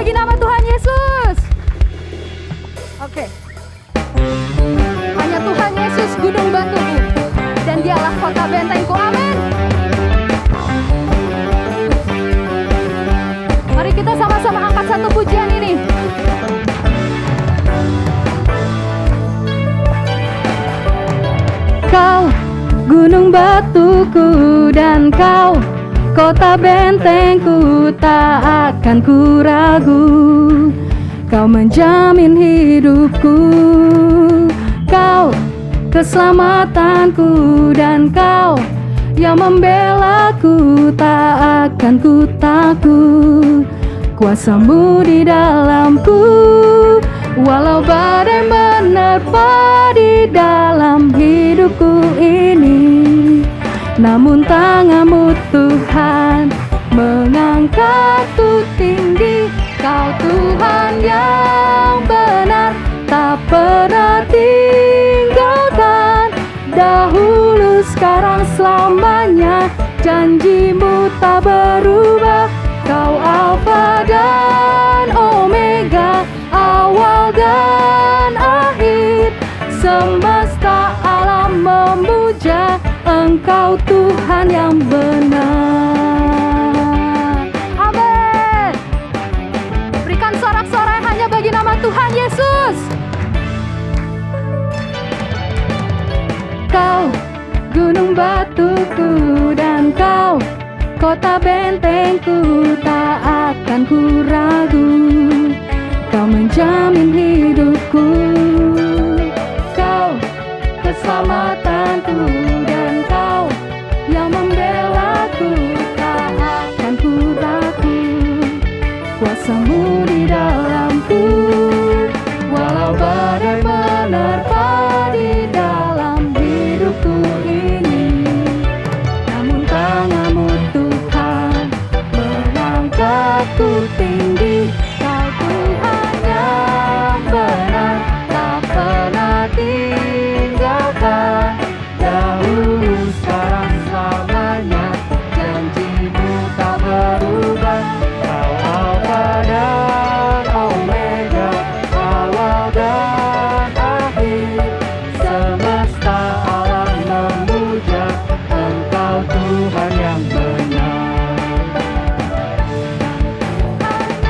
bagi nama Tuhan Yesus. Oke. Hanya Tuhan Yesus gunung batuku, dan dialah kota bentengku. Amin. Mari kita sama-sama angkat satu pujian ini. Kau gunung batuku dan kau kota bentengku, tak akan ku ragu. Kau menjamin hidupku, kau keselamatanku, dan kau yang membelaku, tak akan ku takut. Kuasamu di dalamku, walau badai menerpa di dalam hidupku ini. Namun tanganmu Tuhan mengangkatku tinggi. Kau Tuhan yang benar, tak pernah tinggalkan. Dahulu, sekarang, selamanya, janjimu tak berubah. Kau Alfa dan Omega, awal dan akhir. Semesta alam memuja Engkau Tuhan yang benar. Amin. Berikan sorak-sorai hanya bagi nama Tuhan Yesus. Kau gunung batuku dan kau kota bentengku, tak akan ku ragu. Kau menjamin hidupku, kau keselamatanku, dan kau yang membelaku, tak akan ku ragu. Kuasamu di dalamku, walau badai menerpa di dalam hidupku ini. Namun tanganmu Tuhan mengangkatku tinggi. Kau Tuhan yang benar, tak pernah tinggalkan. Dahulu, sekarang, selamanya, janjimu tak berubah. Kau Alfa dan Omega, awal dan akhir. Semesta alam memuja Engkau Tuhan yang benar.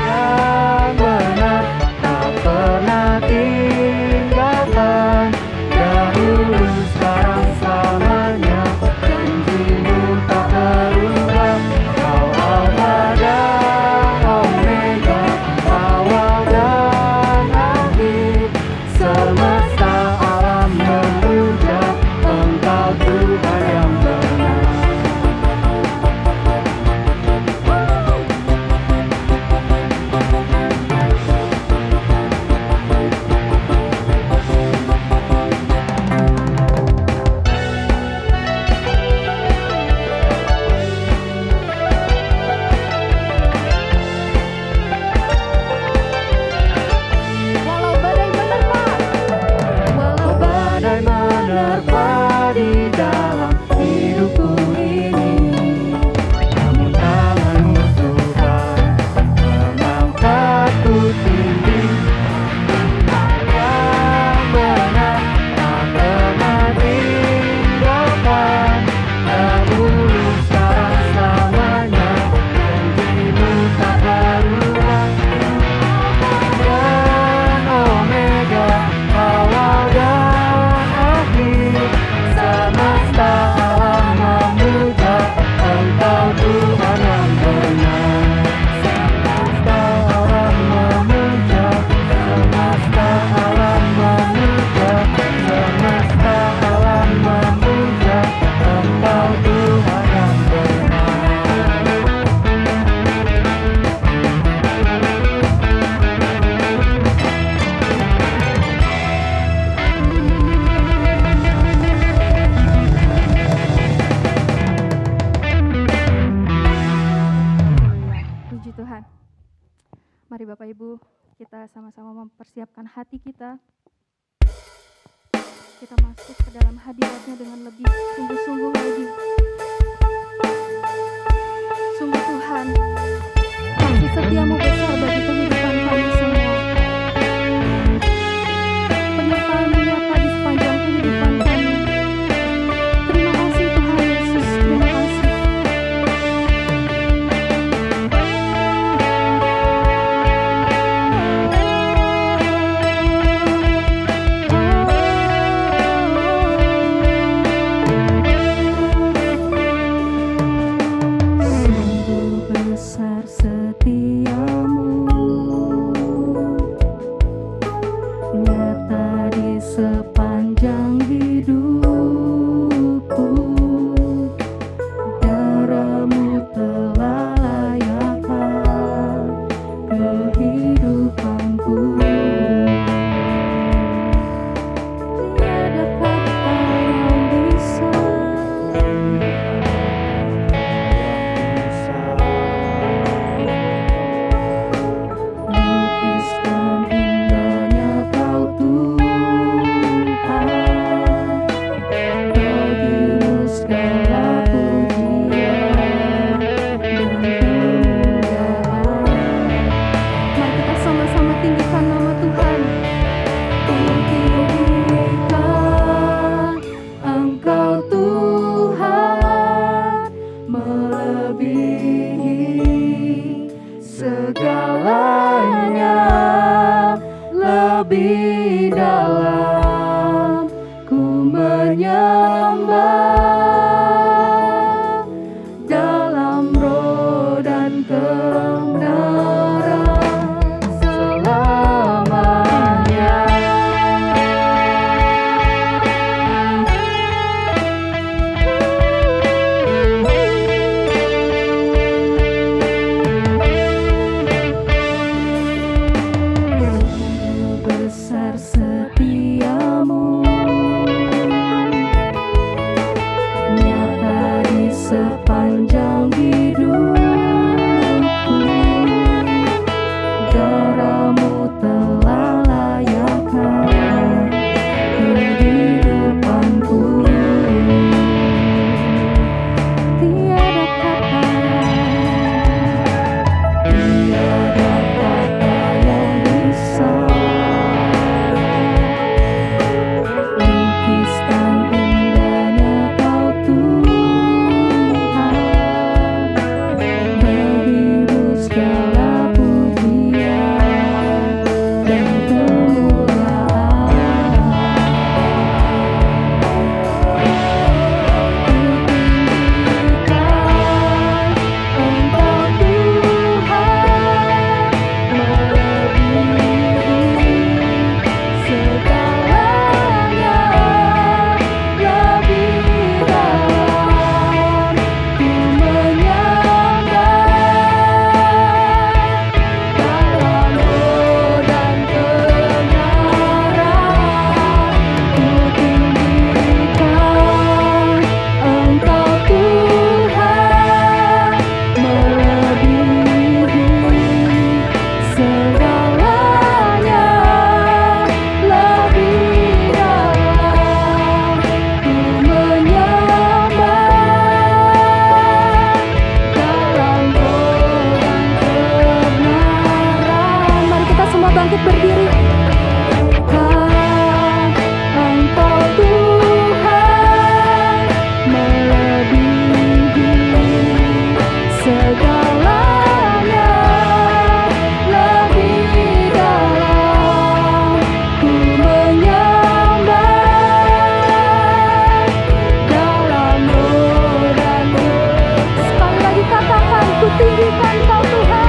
Yang benar, tak pernah tinggalkan. Dahulu, sekarang, selamanya, janjimu tak berubah. Kau Alfa dan Omega, awal dan akhir. Semesta alam memuja Engkau Tuhan yang benar. Walau badai menerpa, walau badai menerpa di dalam hidupku ini. Namun tanganmu Tuhan mengangkatku tinggi. Yang benar, tak pernah tinggalkan. Dahulu, sekarang, selamanya, janjimu tak berubah. Dan Omega, awal dan akhir. Semesta alam memuja Engkau Tuhan yang benar. Semesta alam memuja, semesta alam memuja, semesta alam memuja Engkau Tuhan yang benar. Puji Tuhan. Mari Bapak Ibu, kita sama-sama mempersiapkan hati kita. Kita masuk ke dalam hadiratnya dengan lebih sungguh-sungguh lagi. Sungguh Tuhan, kasih setiamu besar bagi kehidupan bangkit berdiri. Engkau Tuhan melebihi segalanya, lebih dalam ku menyembah dalam roh dan sekali lagi katakan, ku tinggikan Kau Tuhan.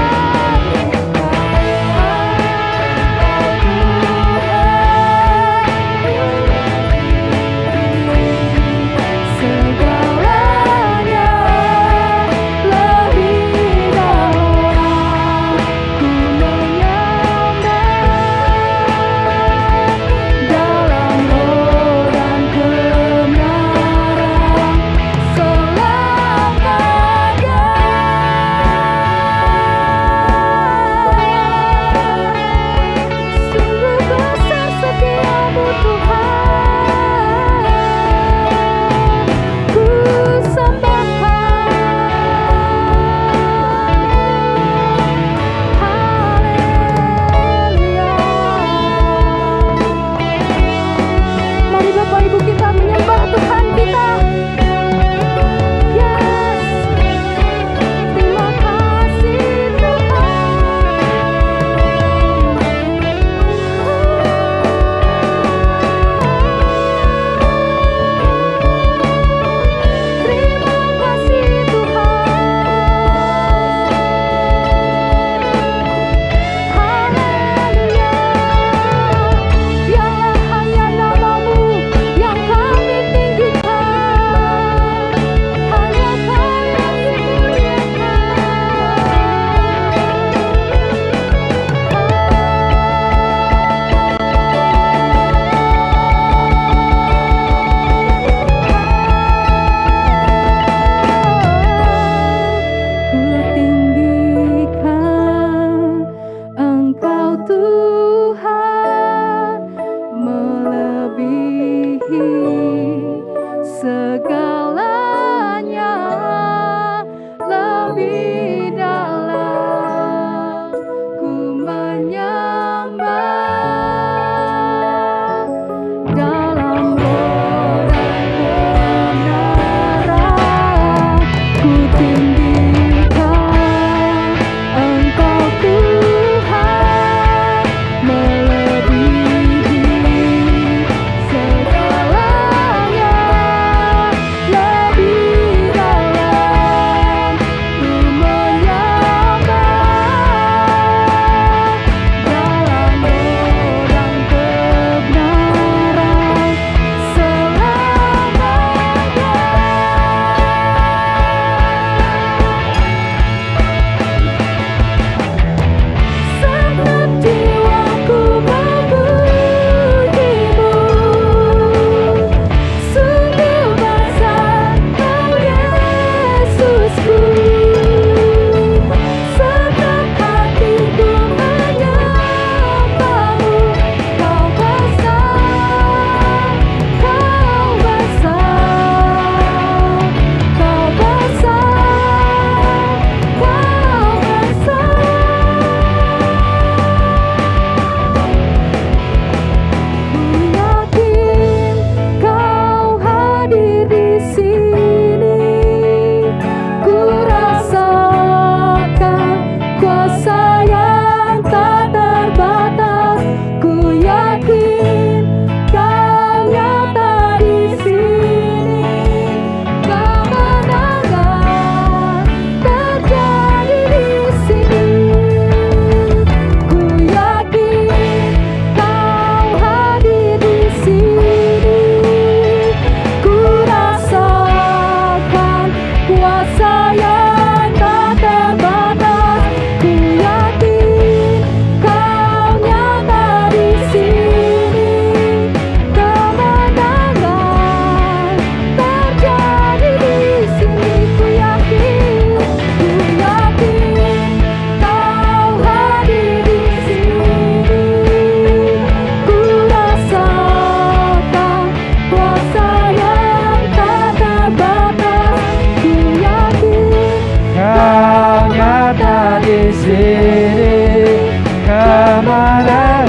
di sini, kemana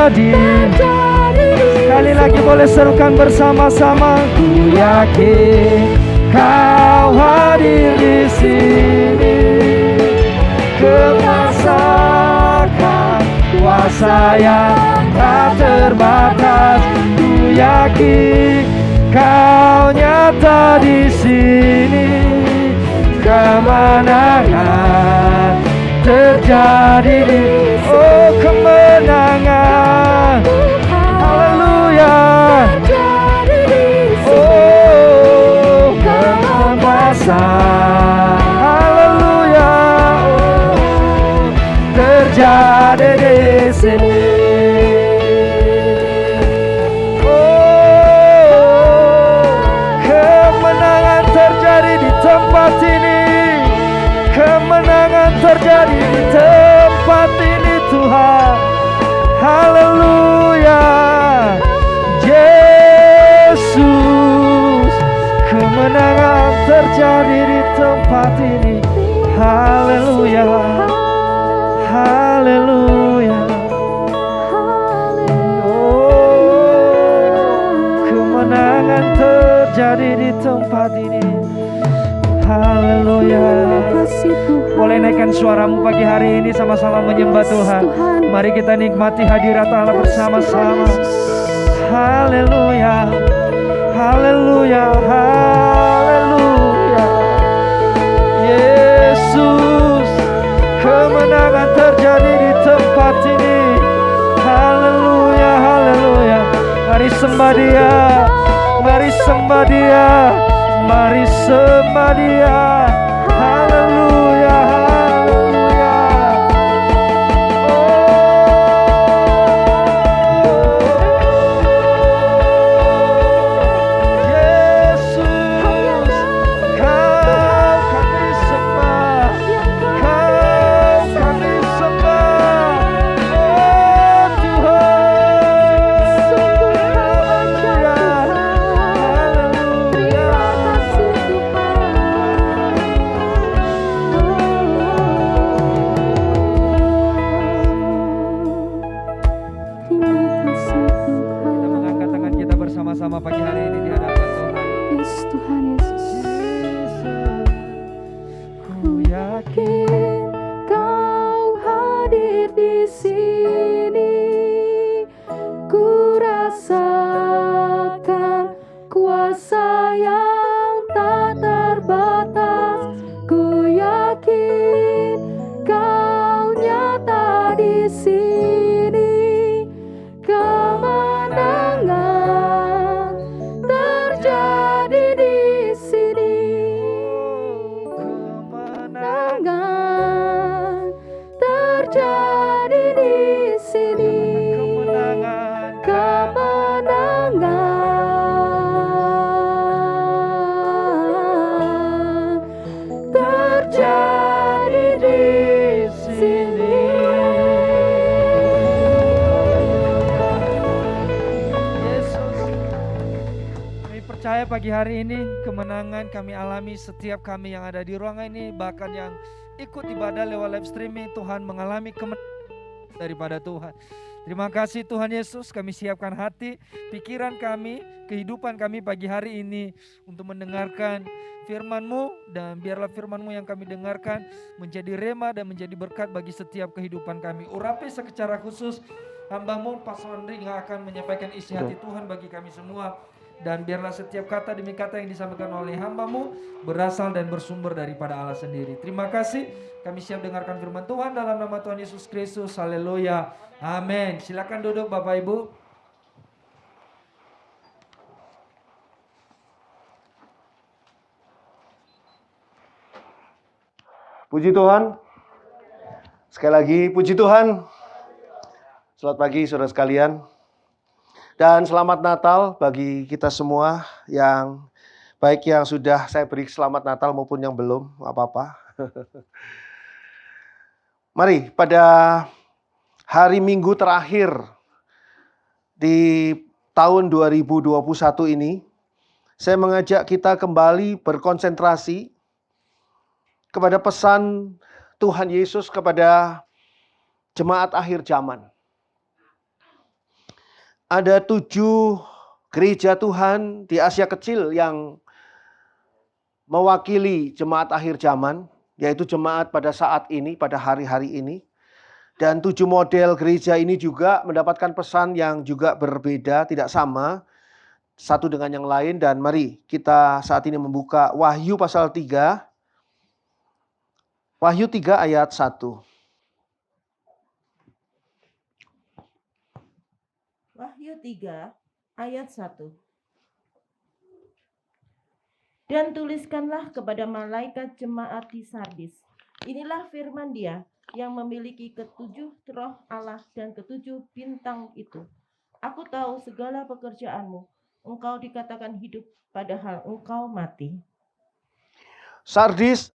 terjadi. Sekali lagi boleh serukan bersama-sama. Ku yakin Kau hadir di sini, kemasakan kuasa yang tak terbatas. Ku yakin Kau nyata di sini, kemenangan terjadi di kemenangan. Haleluya. Haleluya, terjadi di sini. Kemenangan terjadi di tempat ini. Kemenangan terjadi di tempat ini Tuhan. Haleluya, Yesus. Kemenangan terjadi di tempat ini. Haleluya, haleluya. Kemenangan terjadi di tempat ini. Haleluya. Boleh naikkan suaramu pagi hari ini sama-sama menyembah Tuhan. Mari kita nikmati hadirat Allah bersama-sama. Haleluya, haleluya, haleluya. Yesus, kemenangan terjadi di tempat ini. Haleluya, haleluya. Mari sembah Dia, mari sembah Dia, mari sembah Dia. Haleluya, haleluya. Yesus, Kau kami sembah, Kau kami sembah. Oh Tuhan, haleluya, haleluya. Kita mengangkat tangan kita bersama-sama pagi hari ini di hadapan Tuhan. Yes, Tuhan Yesus. Ku yakin Kau hadir di sini, ku rasakan kuasa yang tak terbatas. Ku yakin Kau nyata di sini, kemenangan terjadi di sini. Kemenangan terjadi di sini. Kemenangan terjadi di sini. Yesus, kami percaya pagi hari ini kemenangan kami alami setiap kami yang ada di ruangan ini, bahkan yang ikut ibadah lewat live streaming. Tuhan mengalami kemenangan daripada Tuhan. Terima kasih Tuhan Yesus, kami siapkan hati, pikiran kami, kehidupan kami pagi hari ini untuk mendengarkan firman-Mu, dan biarlah firman-Mu yang kami dengarkan menjadi rema dan menjadi berkat bagi setiap kehidupan kami. Urapi secara khusus hamba-Mu Pastor Andri yang akan menyampaikan isi hati Tuhan bagi kami semua. Dan biarlah setiap kata demi kata yang disampaikan oleh hamba-Mu berasal dan bersumber daripada Allah sendiri. Terima kasih, kami siap dengarkan firman Tuhan dalam nama Tuhan Yesus Kristus. Haleluya, amin. Silakan duduk Bapak Ibu. Puji Tuhan. Sekali lagi puji Tuhan. Selamat pagi saudara sekalian. Dan selamat Natal bagi kita semua, yang baik yang sudah saya beri selamat Natal maupun yang belum, nggak apa-apa. Mari pada hari Minggu terakhir di tahun 2021 ini, saya mengajak kita kembali berkonsentrasi kepada pesan Tuhan Yesus kepada jemaat akhir zaman. ada 7 gereja Tuhan di Asia Kecil yang mewakili jemaat akhir zaman, yaitu jemaat pada saat ini, pada hari-hari ini. Dan 7 model gereja ini juga mendapatkan pesan yang juga berbeda, tidak sama satu dengan yang lain. Dan mari kita saat ini membuka Wahyu pasal 3. Wahyu 3 ayat 1. Wahyu 3 ayat 1. Dan tuliskanlah kepada malaikat jemaat di Sardis. Inilah firman Dia yang memiliki 7 roh Allah dan 7 bintang itu. Aku tahu segala pekerjaanmu. Engkau dikatakan hidup, padahal engkau mati. Sardis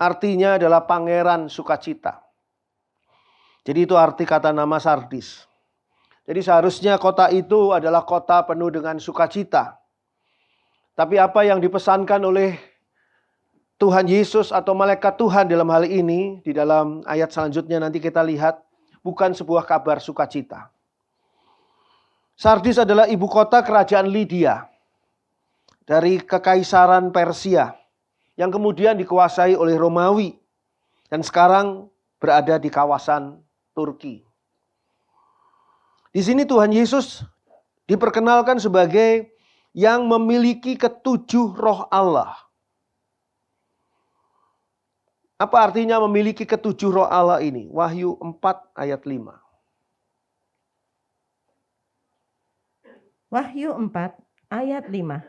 artinya adalah pangeran sukacita. Jadi itu arti kata nama Sardis. Jadi seharusnya kota itu adalah kota penuh dengan sukacita. Tapi apa yang dipesankan oleh Tuhan Yesus atau malaikat Tuhan dalam hal ini, di dalam ayat selanjutnya nanti kita lihat, bukan sebuah kabar sukacita. Sardis adalah ibu kota kerajaan Lydia dari kekaisaran Persia yang kemudian dikuasai oleh Romawi dan sekarang berada di kawasan Turki. Di sini Tuhan Yesus diperkenalkan sebagai yang memiliki 7 roh Allah. Apa artinya memiliki 7 roh Allah ini? Wahyu 4 ayat 5. Wahyu 4 ayat 5.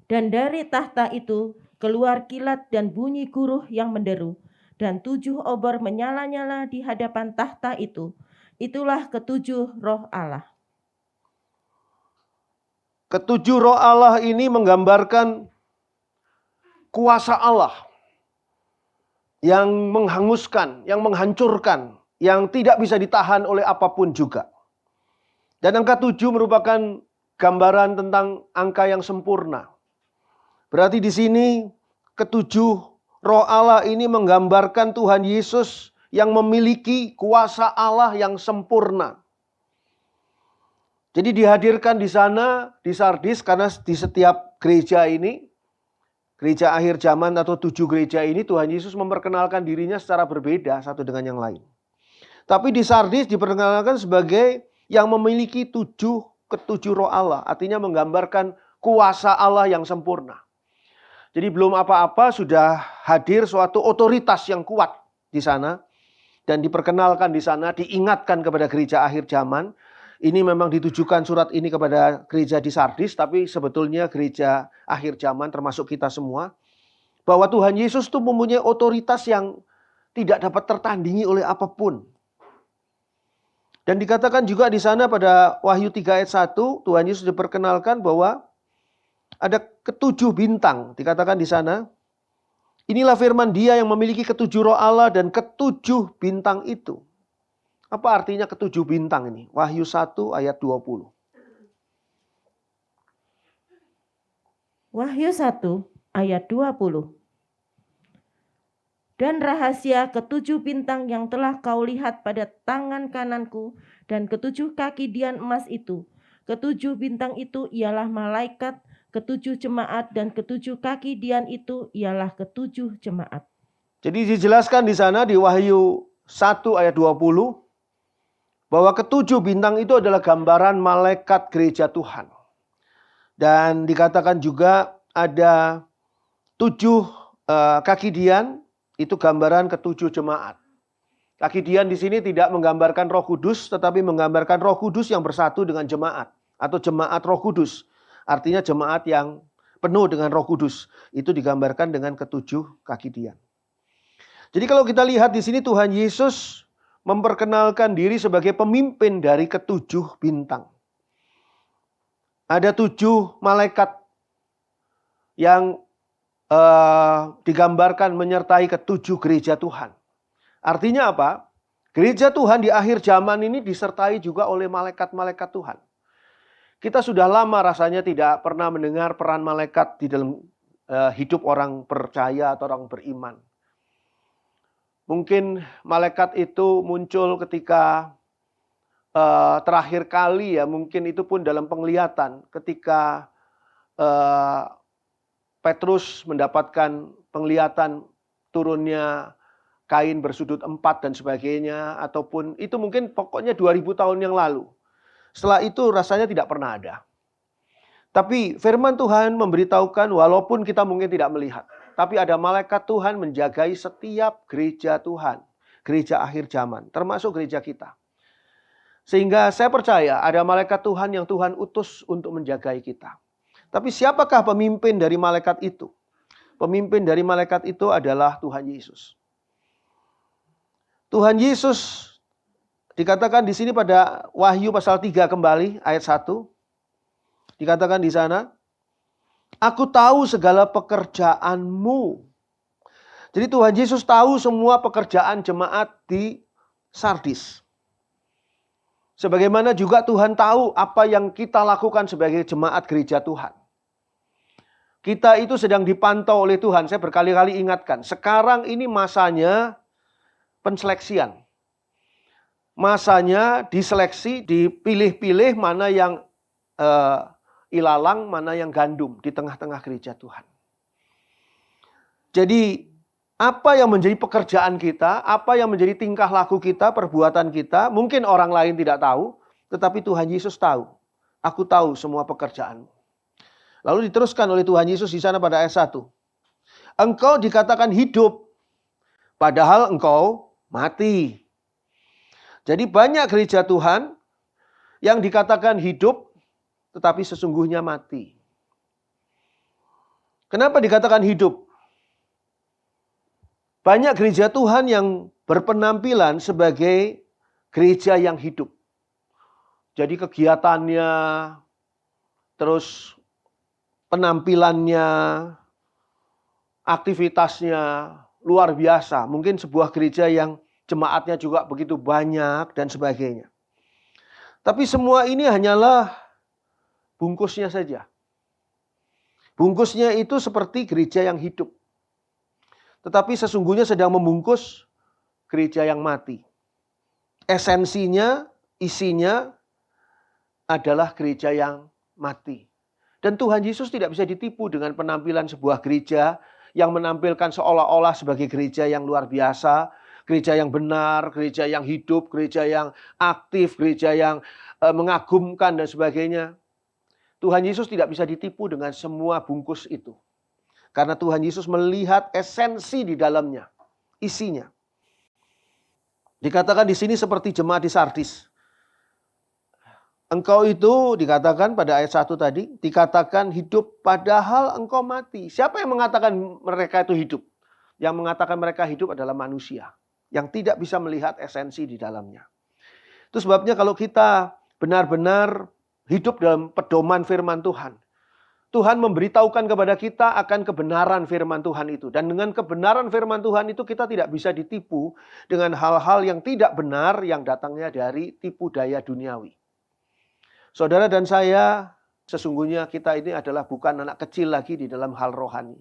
Dan dari tahta itu keluar kilat dan bunyi guruh yang menderu, dan 7 obor menyala-nyala di hadapan tahta itu. Itulah 7 roh Allah. 7 roh Allah ini menggambarkan kuasa Allah yang menghanguskan, yang menghancurkan, yang tidak bisa ditahan oleh apapun juga. Dan angka 7 merupakan gambaran tentang angka yang sempurna. Berarti di sini 7 roh Allah ini menggambarkan Tuhan Yesus yang memiliki kuasa Allah yang sempurna. Jadi dihadirkan di sana, di Sardis, karena di setiap gereja ini, gereja akhir zaman atau 7 gereja ini, Tuhan Yesus memperkenalkan dirinya secara berbeda satu dengan yang lain. Tapi di Sardis diperkenalkan sebagai yang memiliki 7 roh Allah. Artinya menggambarkan kuasa Allah yang sempurna. Jadi belum apa-apa sudah hadir suatu otoritas yang kuat di sana. Dan diperkenalkan di sana, diingatkan kepada gereja akhir zaman. Ini memang ditujukan surat ini kepada gereja di Sardis, tapi sebetulnya gereja akhir zaman termasuk kita semua. Bahwa Tuhan Yesus itu mempunyai otoritas yang tidak dapat tertandingi oleh apapun. Dan dikatakan juga di sana pada Wahyu 3 ayat 1, Tuhan Yesus diperkenalkan bahwa ada 7 bintang. Dikatakan di sana, inilah firman Dia yang memiliki 7 roh Allah dan 7 bintang itu. Apa artinya 7 bintang ini? Wahyu 1 ayat 20. Wahyu 1 ayat 20. Dan rahasia 7 bintang yang telah kau lihat pada tangan kananku dan 7 kaki dian emas itu. 7 bintang itu ialah malaikat, 7 jemaat, dan 7 kaki dian itu ialah 7 jemaat. Jadi dijelaskan di sana di Wahyu 1 ayat 20 bahwa 7 bintang itu adalah gambaran malaikat gereja Tuhan. Dan dikatakan juga ada 7 kaki dian, itu gambaran 7 jemaat. Kaki dian di sini tidak menggambarkan Roh Kudus, tetapi menggambarkan Roh Kudus yang bersatu dengan jemaat atau jemaat Roh Kudus. Artinya jemaat yang penuh dengan Roh Kudus. Itu digambarkan dengan 7 kaki dian. Jadi kalau kita lihat di sini Tuhan Yesus memperkenalkan diri sebagai pemimpin dari 7 bintang. Ada 7 malaikat yang digambarkan menyertai 7 gereja Tuhan. Artinya apa? Gereja Tuhan di akhir zaman ini disertai juga oleh malaikat-malaikat Tuhan. Kita sudah lama rasanya tidak pernah mendengar peran malaikat di dalam hidup orang percaya atau orang beriman. Mungkin malaikat itu muncul ketika terakhir kali ya mungkin itu pun dalam penglihatan ketika Petrus mendapatkan penglihatan turunnya kain bersudut 4 dan sebagainya, ataupun itu mungkin pokoknya 2000 tahun yang lalu. Setelah itu rasanya tidak pernah ada. Tapi firman Tuhan memberitahukan walaupun kita mungkin tidak melihat, tapi ada malaikat Tuhan menjagai setiap gereja Tuhan, gereja akhir zaman, termasuk gereja kita. Sehingga saya percaya ada malaikat Tuhan yang Tuhan utus untuk menjagai kita. Tapi siapakah pemimpin dari malaikat itu? Pemimpin dari malaikat itu adalah Tuhan Yesus. Tuhan Yesus dikatakan di sini pada Wahyu pasal 3 kembali ayat 1. Dikatakan di sana, aku tahu segala pekerjaanmu. Jadi Tuhan Yesus tahu semua pekerjaan jemaat di Sardis. Sebagaimana juga Tuhan tahu apa yang kita lakukan sebagai jemaat gereja Tuhan. Kita itu sedang dipantau oleh Tuhan. Saya berkali-kali ingatkan, sekarang ini masanya penseleksian. Masanya diseleksi, dipilih-pilih mana yang ilalang, mana yang gandum di tengah-tengah gereja Tuhan. Jadi apa yang menjadi pekerjaan kita, apa yang menjadi tingkah laku kita, perbuatan kita, mungkin orang lain tidak tahu, tetapi Tuhan Yesus tahu. Aku tahu semua pekerjaanmu. Lalu diteruskan oleh Tuhan Yesus di sana pada ayat 1. Engkau dikatakan hidup, padahal engkau mati. Jadi banyak gereja Tuhan yang dikatakan hidup, tetapi sesungguhnya mati. Kenapa dikatakan hidup? Banyak gereja Tuhan yang berpenampilan sebagai gereja yang hidup. Jadi kegiatannya, terus penampilannya, aktivitasnya luar biasa. Mungkin sebuah gereja yang jemaatnya juga begitu banyak dan sebagainya. Tapi semua ini hanyalah bungkusnya saja. Bungkusnya itu seperti gereja yang hidup. Tetapi sesungguhnya sedang membungkus gereja yang mati. Esensinya, isinya adalah gereja yang mati. Dan Tuhan Yesus tidak bisa ditipu dengan penampilan sebuah gereja yang menampilkan seolah-olah sebagai gereja yang luar biasa, gereja yang benar, gereja yang hidup, gereja yang aktif, gereja yang mengagumkan dan sebagainya. Tuhan Yesus tidak bisa ditipu dengan semua bungkus itu. Karena Tuhan Yesus melihat esensi di dalamnya, isinya. Dikatakan di sini seperti jemaat di Sardis. Engkau itu dikatakan pada ayat 1 tadi, dikatakan hidup padahal engkau mati. Siapa yang mengatakan mereka itu hidup? Yang mengatakan mereka hidup adalah manusia yang tidak bisa melihat esensi di dalamnya. Itu sebabnya kalau kita benar-benar hidup dalam pedoman firman Tuhan, Tuhan memberitahukan kepada kita akan kebenaran firman Tuhan itu. Dan dengan kebenaran firman Tuhan itu kita tidak bisa ditipu dengan hal-hal yang tidak benar yang datangnya dari tipu daya duniawi. Saudara dan saya, sesungguhnya kita ini adalah bukan anak kecil lagi di dalam hal rohani.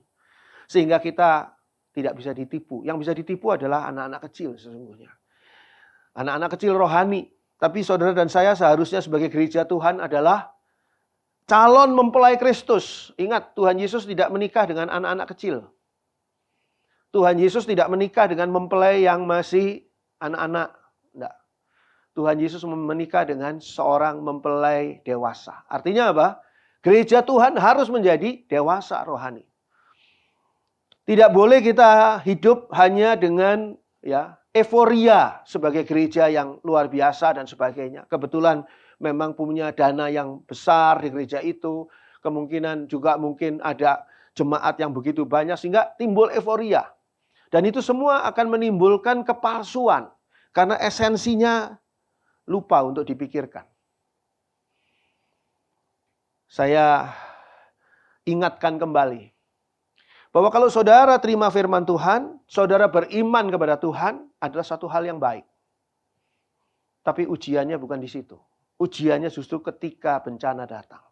Sehingga kita tidak bisa ditipu. Yang bisa ditipu adalah anak-anak kecil sesungguhnya. Anak-anak kecil rohani. Tapi saudara dan saya seharusnya sebagai gereja Tuhan adalah calon mempelai Kristus. Ingat, Tuhan Yesus tidak menikah dengan anak-anak kecil. Tuhan Yesus tidak menikah dengan mempelai yang masih anak-anak. Tidak. Tuhan Yesus menikah dengan seorang mempelai dewasa. Artinya apa? Gereja Tuhan harus menjadi dewasa rohani. Tidak boleh kita hidup hanya dengan euforia sebagai gereja yang luar biasa dan sebagainya. Kebetulan memang punya dana yang besar di gereja itu. Kemungkinan juga mungkin ada jemaat yang begitu banyak sehingga timbul euforia. Dan itu semua akan menimbulkan kepalsuan. Karena esensinya lupa untuk dipikirkan. Saya ingatkan kembali bahwa kalau saudara terima firman Tuhan, saudara beriman kepada Tuhan adalah satu hal yang baik. Tapi ujiannya bukan di situ. Ujiannya justru ketika bencana datang.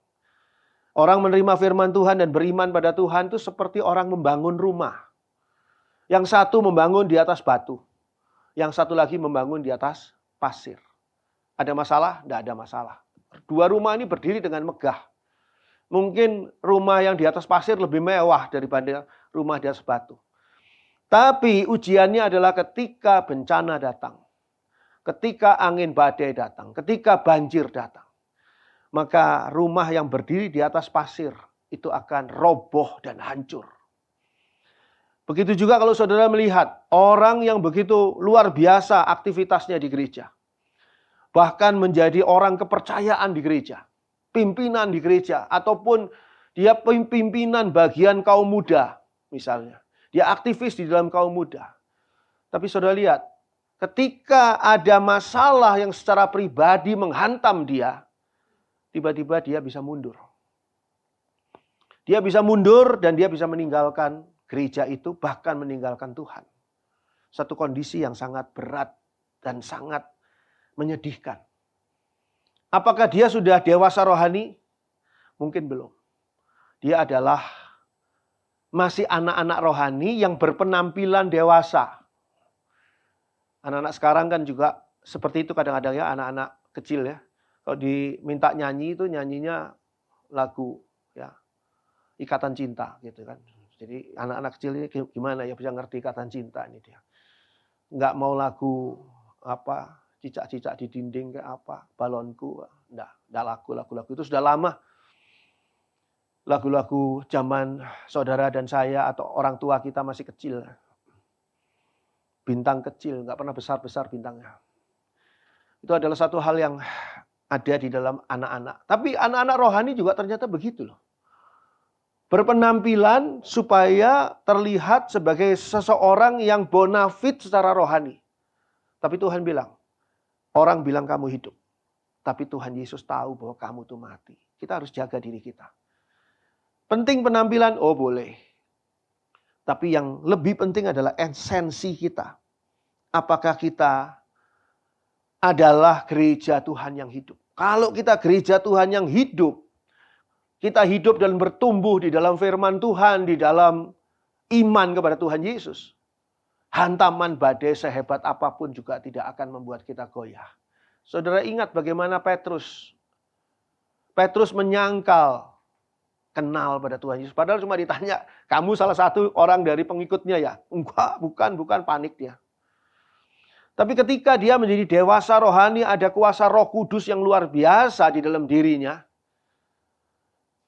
Orang menerima firman Tuhan dan beriman pada Tuhan itu seperti orang membangun rumah. Yang satu membangun di atas batu. Yang satu lagi membangun di atas pasir. Ada masalah? Tidak ada masalah. Dua rumah ini berdiri dengan megah. Mungkin rumah yang di atas pasir lebih mewah daripada rumah di atas batu. Tapi ujiannya adalah ketika bencana datang. Ketika angin badai datang. Ketika banjir datang. Maka rumah yang berdiri di atas pasir itu akan roboh dan hancur. Begitu juga kalau saudara melihat orang yang begitu luar biasa aktivitasnya di gereja. Bahkan menjadi orang kepercayaan di gereja. Pimpinan di gereja. Ataupun dia pimpinan bagian kaum muda misalnya. Dia aktivis di dalam kaum muda. Tapi saudara lihat, ketika ada masalah yang secara pribadi menghantam dia, tiba-tiba dia bisa mundur. Dia bisa mundur dan dia bisa meninggalkan gereja itu, bahkan meninggalkan Tuhan. Satu kondisi yang sangat berat dan sangat menyedihkan. Apakah dia sudah dewasa rohani? Mungkin belum. Dia adalah masih anak-anak rohani yang berpenampilan dewasa. Anak-anak sekarang kan juga seperti itu kadang-kadang ya, anak-anak kecil ya. Kalau diminta nyanyi itu nyanyinya lagu ya, Ikatan Cinta gitu kan. Jadi anak-anak kecil ini gimana ya bisa ngerti ikatan cinta ini dia. Nggak mau lagu apa, cicak-cicak di dinding kayak apa, balonku. Nggak lagu-lagu itu sudah lama. Lagu-lagu zaman saudara dan saya atau orang tua kita masih kecil. Bintang kecil, nggak pernah besar-besar bintangnya. Itu adalah satu hal yang ada di dalam anak-anak. Tapi anak-anak rohani juga ternyata begitu loh. Berpenampilan supaya terlihat sebagai seseorang yang bonafit secara rohani. Tapi Tuhan bilang, orang bilang kamu hidup. Tapi Tuhan Yesus tahu bahwa kamu tuh mati. Kita harus jaga diri kita. Penting penampilan, oh boleh. Tapi yang lebih penting adalah esensi kita. Apakah kita adalah gereja Tuhan yang hidup? Kalau kita gereja Tuhan yang hidup, kita hidup dan bertumbuh di dalam firman Tuhan, di dalam iman kepada Tuhan Yesus. Hantaman badai sehebat apapun juga tidak akan membuat kita goyah. Saudara ingat bagaimana Petrus menyangkal kenal pada Tuhan Yesus. Padahal cuma ditanya, kamu salah satu orang dari pengikutnya ya? Enggak, bukan panik dia. Tapi ketika dia menjadi dewasa rohani, ada kuasa Roh Kudus yang luar biasa di dalam dirinya.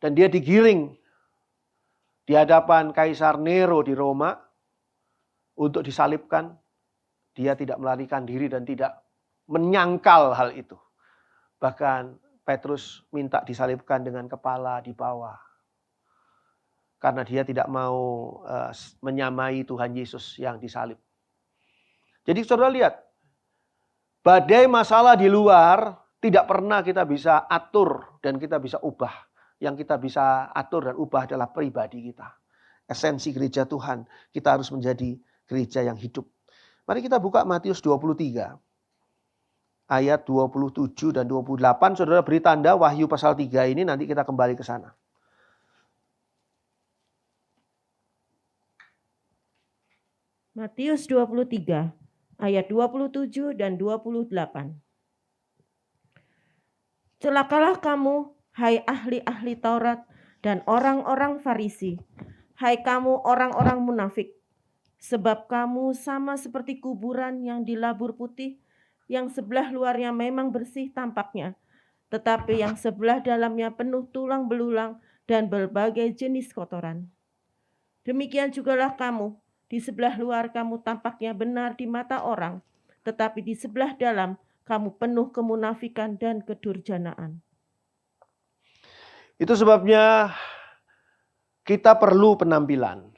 Dan dia digiring di hadapan Kaisar Nero di Roma untuk disalibkan. Dia tidak melarikan diri dan tidak menyangkal hal itu. Bahkan Petrus minta disalibkan dengan kepala di bawah. Karena dia tidak mau menyamai Tuhan Yesus yang disalib. Jadi saudara lihat, badai masalah di luar tidak pernah kita bisa atur dan kita bisa ubah. Yang kita bisa atur dan ubah adalah pribadi kita. Esensi gereja Tuhan, kita harus menjadi gereja yang hidup. Mari kita buka Matius 23. Ayat 27 dan 28. Saudara beri tanda Wahyu pasal 3 ini, nanti kita kembali ke sana. Matius 23 ayat 27 dan 28. Celakalah kamu, hai ahli-ahli Taurat dan orang-orang Farisi, hai kamu orang-orang munafik, sebab kamu sama seperti kuburan yang dilabur putih, yang sebelah luarnya memang bersih tampaknya, tetapi yang sebelah dalamnya penuh tulang belulang dan berbagai jenis kotoran. Demikian jugalah kamu, di sebelah luar kamu tampaknya benar di mata orang, tetapi di sebelah dalam kamu penuh kemunafikan dan kedurjanaan. Itu sebabnya kita perlu penampilan.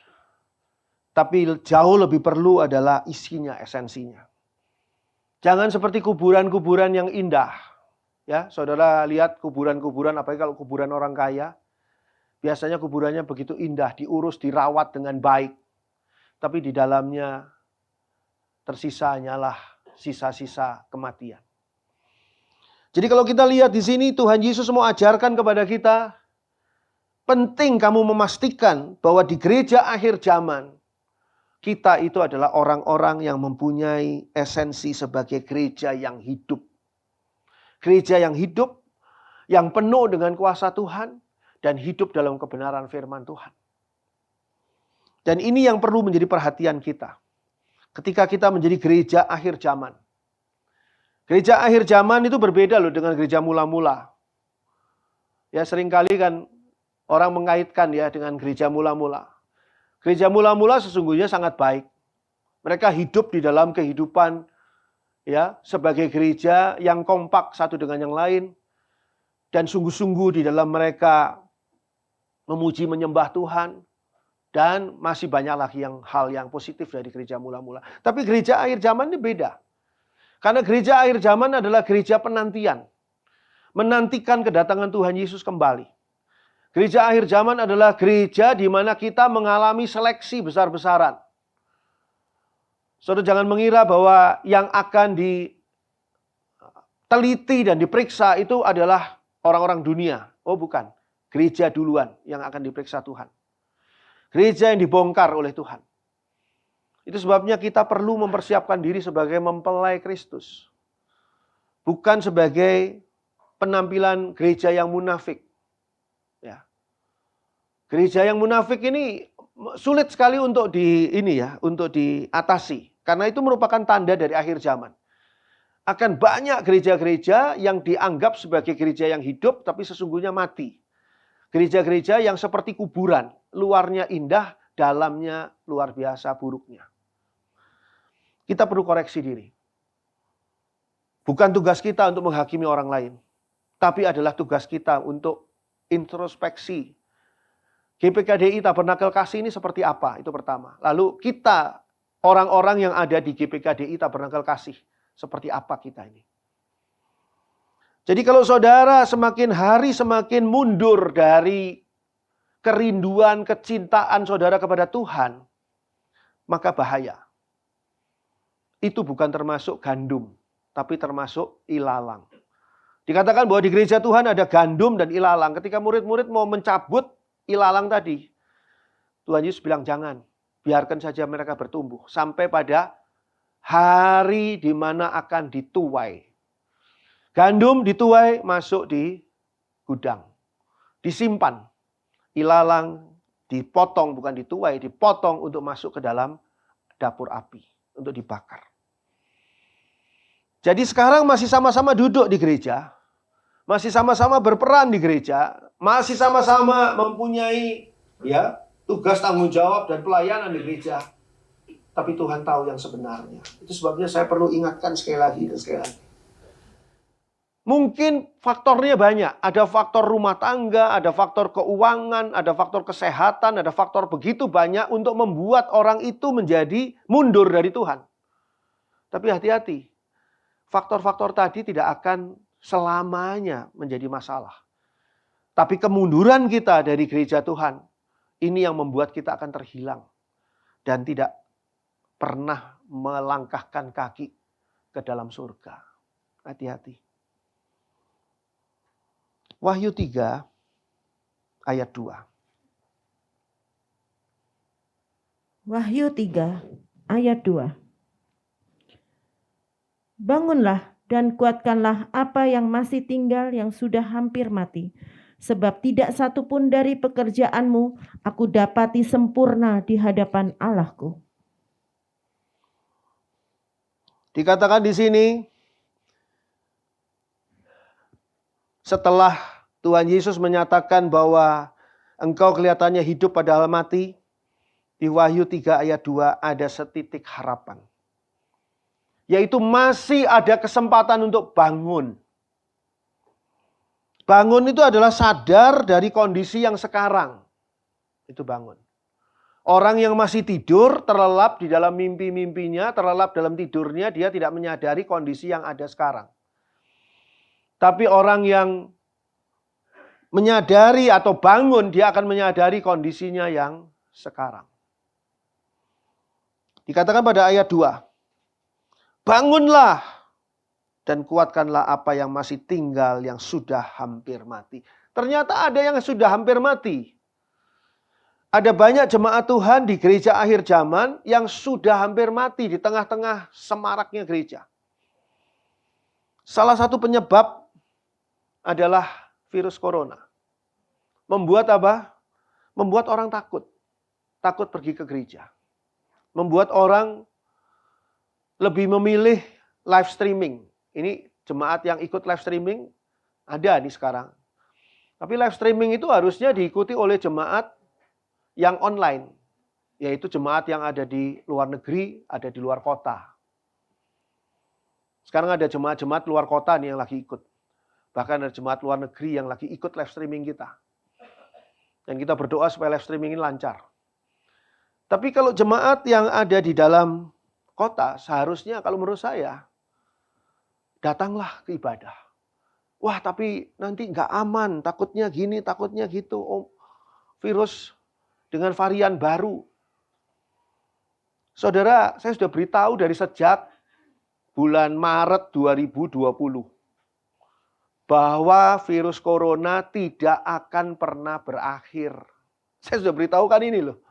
Tapi jauh lebih perlu adalah isinya, esensinya. Jangan seperti kuburan-kuburan yang indah. Ya, saudara lihat kuburan-kuburan, apalagi kalau kuburan orang kaya. Biasanya kuburannya begitu indah, diurus, dirawat dengan baik. Tapi di dalamnya tersisa hanyalah sisa-sisa kematian. Jadi kalau kita lihat di sini Tuhan Yesus mau ajarkan kepada kita, penting kamu memastikan bahwa di gereja akhir zaman, kita itu adalah orang-orang yang mempunyai esensi sebagai gereja yang hidup. Gereja yang hidup, yang penuh dengan kuasa Tuhan, dan hidup dalam kebenaran firman Tuhan. Dan ini yang perlu menjadi perhatian kita. Ketika kita menjadi gereja akhir zaman. Gereja akhir zaman itu berbeda loh dengan gereja mula-mula. Ya, seringkali kan orang mengaitkan ya dengan gereja mula-mula. Gereja mula-mula sesungguhnya sangat baik. Mereka hidup di dalam kehidupan ya sebagai gereja yang kompak satu dengan yang lain. Dan sungguh-sungguh di dalam mereka memuji menyembah Tuhan. Dan masih banyak lagi hal yang positif dari gereja mula-mula. Tapi gereja akhir zaman ini beda. Karena gereja akhir zaman adalah gereja penantian. Menantikan kedatangan Tuhan Yesus kembali. Gereja akhir zaman adalah gereja di mana kita mengalami seleksi besar-besaran. Saudara jangan mengira bahwa yang akan diteliti dan diperiksa itu adalah orang-orang dunia. Oh bukan, gereja duluan yang akan diperiksa Tuhan. Gereja yang dibongkar oleh Tuhan. Itu sebabnya kita perlu mempersiapkan diri sebagai mempelai Kristus. Bukan sebagai penampilan gereja yang munafik. Ya. Gereja yang munafik ini sulit sekali untuk untuk diatasi. Karena itu merupakan tanda dari akhir zaman. Akan banyak gereja-gereja yang dianggap sebagai gereja yang hidup tapi sesungguhnya mati. Gereja-gereja yang seperti kuburan, luarnya indah, dalamnya luar biasa buruknya. Kita perlu koreksi diri. Bukan tugas kita untuk menghakimi orang lain, tapi adalah tugas kita untuk introspeksi. GPKDI Tabernakel Kasih ini seperti apa? Itu pertama. Lalu kita, orang-orang yang ada di GPKDI Tabernakel Kasih, seperti apa kita ini? Jadi kalau saudara semakin hari semakin mundur dari kerinduan, kecintaan saudara kepada Tuhan, maka bahaya. Itu bukan termasuk gandum, tapi termasuk ilalang. Dikatakan bahwa di gereja Tuhan ada gandum dan ilalang. Ketika murid-murid mau mencabut ilalang tadi, Tuhan Yesus bilang jangan, biarkan saja mereka bertumbuh. Sampai pada hari di mana akan dituai. Gandum dituai masuk di gudang. Disimpan. Ilalang dipotong, bukan dituai, dipotong untuk masuk ke dalam dapur api. Untuk dibakar. Jadi sekarang masih sama-sama duduk di gereja. Masih sama-sama berperan di gereja. Masih sama-sama mempunyai tugas tanggung jawab dan pelayanan di gereja. Tapi Tuhan tahu yang sebenarnya. Itu sebabnya saya perlu ingatkan sekali lagi dan sekali lagi. Mungkin faktornya banyak. Ada faktor rumah tangga, ada faktor keuangan, ada faktor kesehatan, ada faktor begitu banyak untuk membuat orang itu menjadi mundur dari Tuhan. Tapi hati-hati. Faktor-faktor tadi tidak akan selamanya menjadi masalah. Tapi kemunduran kita dari gereja Tuhan, ini yang membuat kita akan terhilang. Dan tidak pernah melangkahkan kaki ke dalam surga. Hati-hati. Wahyu 3 ayat 2. Wahyu 3 ayat 2. Bangunlah dan kuatkanlah apa yang masih tinggal yang sudah hampir mati. Sebab tidak satu pun dari pekerjaanmu aku dapati sempurna di hadapan Allahku. Dikatakan di sini, setelah Tuhan Yesus menyatakan bahwa engkau kelihatannya hidup padahal mati, di Wahyu 3 ayat 2 ada setitik harapan. Yaitu masih ada kesempatan untuk bangun. Bangun itu adalah sadar dari kondisi yang sekarang. Itu bangun. Orang yang masih tidur, terlelap di dalam mimpi-mimpinya, terlelap dalam tidurnya, dia tidak menyadari kondisi yang ada sekarang. Tapi orang yang menyadari atau bangun, dia akan menyadari kondisinya yang sekarang. Dikatakan pada ayat 2. Bangunlah dan kuatkanlah apa yang masih tinggal yang sudah hampir mati. Ternyata ada yang sudah hampir mati. Ada banyak jemaat Tuhan di gereja akhir zaman yang sudah hampir mati di tengah-tengah semaraknya gereja. Salah satu penyebab adalah virus corona. Membuat apa? Membuat orang takut. Takut pergi ke gereja. Membuat orang lebih memilih live streaming. Ini jemaat yang ikut live streaming ada nih sekarang. Tapi live streaming itu harusnya diikuti oleh jemaat yang online. Yaitu jemaat yang ada di luar negeri, ada di luar kota. Sekarang ada jemaat-jemaat luar kota nih yang lagi ikut. Bahkan ada jemaat luar negeri yang lagi ikut live streaming kita. Dan kita berdoa supaya live streaming ini lancar. Tapi kalau jemaat yang ada di dalam kota, seharusnya kalau menurut saya, datanglah ke ibadah. Wah, tapi nanti nggak aman, takutnya gini, takutnya gitu. Oh, virus dengan varian baru. Saudara, saya sudah beritahu dari sejak bulan Maret 2020 bahwa virus corona tidak akan pernah berakhir. Saya sudah beritahu kan ini loh.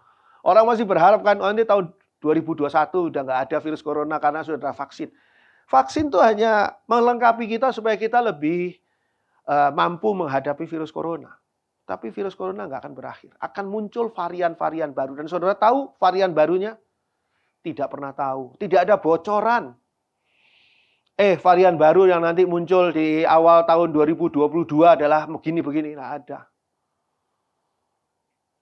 Orang masih berharap kan, oh ini tahun 2021 udah nggak ada virus corona karena sudah ada vaksin. Vaksin itu hanya melengkapi kita supaya kita lebih mampu menghadapi virus corona. Tapi virus corona nggak akan berakhir. Akan muncul varian-varian baru. Dan saudara tahu varian barunya? Tidak pernah tahu. Tidak ada bocoran. Varian baru yang nanti muncul di awal tahun 2022 adalah begini-begini. Nggak ada.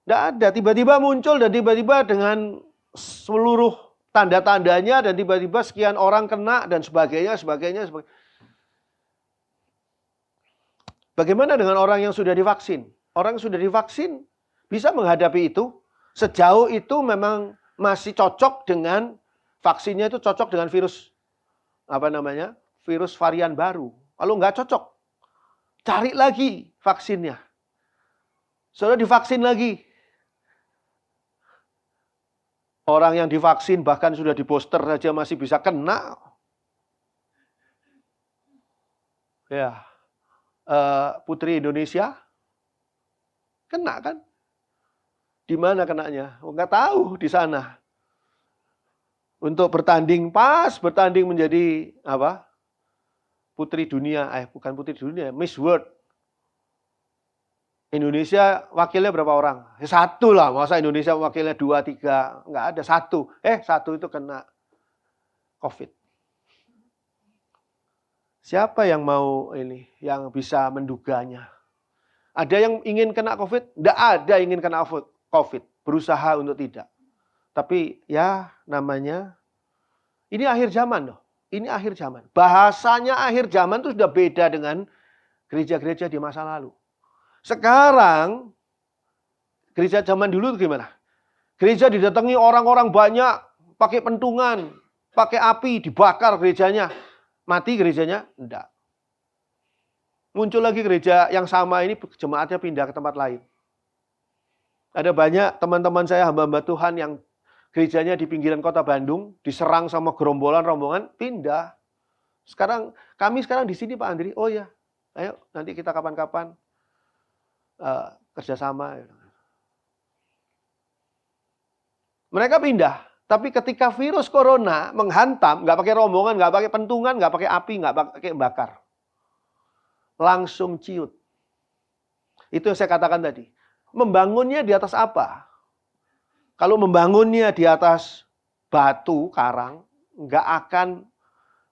Nggak ada. Tiba-tiba muncul dan tiba-tiba dengan seluruh tanda-tandanya dan tiba-tiba sekian orang kena dan sebagainya. Bagaimana dengan orang yang sudah divaksin? Orang yang sudah divaksin bisa menghadapi itu. Sejauh itu memang masih cocok dengan vaksinnya, itu cocok dengan virus virus varian baru. Kalau nggak cocok, cari lagi vaksinnya. Saudara divaksin lagi. Orang yang divaksin bahkan sudah di booster saja masih bisa kena. Ya, Putri Indonesia kena kan? Di mana kenanya? Nggak tahu di sana. Untuk bertanding menjadi apa? Putri dunia, bukan Putri dunia, Miss World. Indonesia wakilnya berapa orang? Satu lah, masa Indonesia wakilnya 2, 3, nggak ada satu. Satu itu kena COVID. Siapa yang mau yang bisa menduganya? Ada yang ingin kena COVID? Nggak ada yang ingin kena COVID. Berusaha untuk tidak. Tapi ya namanya, ini akhir zaman loh. Ini akhir zaman. Bahasanya akhir zaman itu sudah beda dengan gereja-gereja di masa lalu. Sekarang, gereja zaman dulu itu gimana? Gereja didatangi orang-orang banyak, pakai pentungan, pakai api, dibakar gerejanya. Mati gerejanya? Enggak. Muncul lagi gereja yang sama ini, jemaatnya pindah ke tempat lain. Ada banyak teman-teman saya, hamba-hamba Tuhan yang gerejanya di pinggiran kota Bandung, diserang sama gerombolan-rombongan, pindah. Kami sekarang di sini Pak Andri, oh ya, ayo nanti kita kapan-kapan kerjasama. Mereka pindah, tapi ketika virus corona menghantam, nggak pakai rombongan, nggak pakai pentungan, nggak pakai api, nggak pakai bakar. Langsung ciut. Itu yang saya katakan tadi. Membangunnya di atas apa? Kalau membangunnya di atas batu, karang,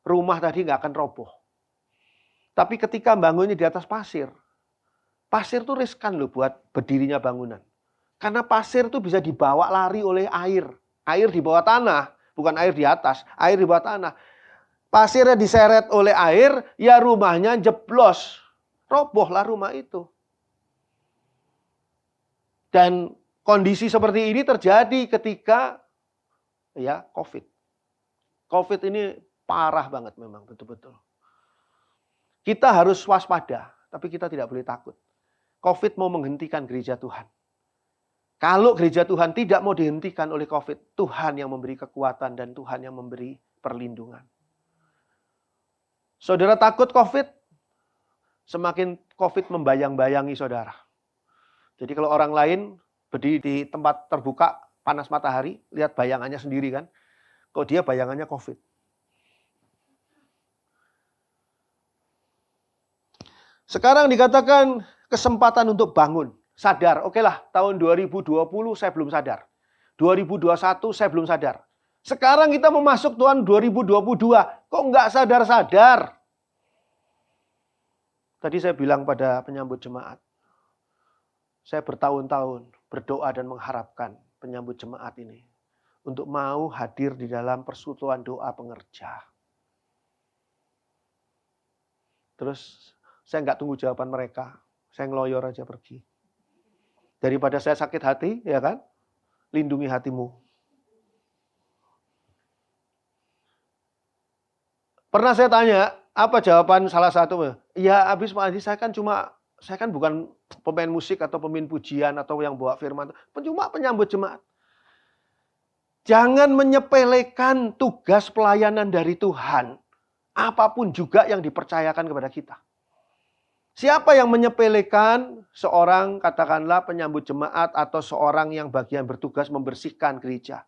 rumah tadi nggak akan roboh. Tapi ketika bangunnya di atas pasir itu riskan loh buat berdirinya bangunan. Karena pasir itu bisa dibawa lari oleh air. Air di bawah tanah, bukan air di atas, air di bawah tanah. Pasirnya diseret oleh air, ya rumahnya jeblos. Robohlah rumah itu. Dan kondisi seperti ini terjadi ketika COVID. COVID ini parah banget memang, betul-betul. Kita harus waspada, tapi kita tidak boleh takut. COVID mau menghentikan gereja Tuhan. Kalau gereja Tuhan tidak mau dihentikan oleh COVID, Tuhan yang memberi kekuatan dan Tuhan yang memberi perlindungan. Saudara takut COVID, semakin COVID membayang-bayangi saudara. Jadi kalau orang lain berdiri di tempat terbuka, panas matahari, lihat bayangannya sendiri kan. Kok dia bayangannya COVID. Sekarang dikatakan kesempatan untuk bangun. Sadar, oke lah, tahun 2020 saya belum sadar. 2021 saya belum sadar. Sekarang kita mau masuk tahun 2022, kok nggak sadar-sadar? Tadi saya bilang pada penyambut jemaat, saya bertahun-tahun berdoa dan mengharapkan penyambut jemaat ini untuk mau hadir di dalam persekutuan doa pengerja. Terus saya nggak tunggu jawaban mereka, saya ngeloyor aja pergi. Daripada saya sakit hati, ya kan? Lindungi hatimu. Pernah saya tanya, apa jawaban salah satu? Ya habis Pak Adi, saya kan bukan pemain musik atau pemain pujian atau yang bawa firman. Cuma penyambut jemaat. Jangan menyepelekan tugas pelayanan dari Tuhan. Apapun juga yang dipercayakan kepada kita. Siapa yang menyepelekan seorang katakanlah penyambut jemaat atau seorang yang bagian bertugas membersihkan gereja?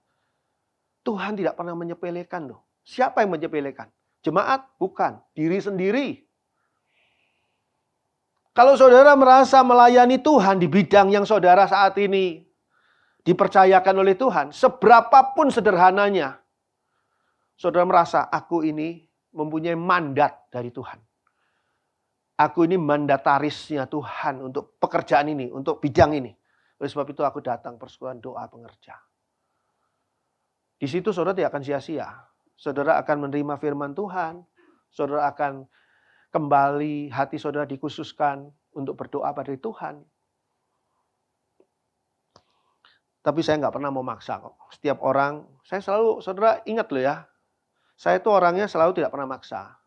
Tuhan tidak pernah menyepelekan loh. Siapa yang menyepelekan? Jemaat? Bukan. Diri sendiri. Kalau saudara merasa melayani Tuhan di bidang yang saudara saat ini dipercayakan oleh Tuhan, seberapapun sederhananya, saudara merasa aku ini mempunyai mandat dari Tuhan. Aku ini mandatarisnya Tuhan untuk pekerjaan ini, untuk bidang ini. Oleh sebab itu aku datang persekutuan doa pengerja. Di situ saudara tidak akan sia-sia. Saudara akan menerima firman Tuhan. Saudara akan kembali hati saudara dikhususkan untuk berdoa pada Tuhan. Tapi saya nggak pernah mau maksa kok. Setiap orang, saudara ingat loh ya. Saya itu orangnya selalu tidak pernah maksa.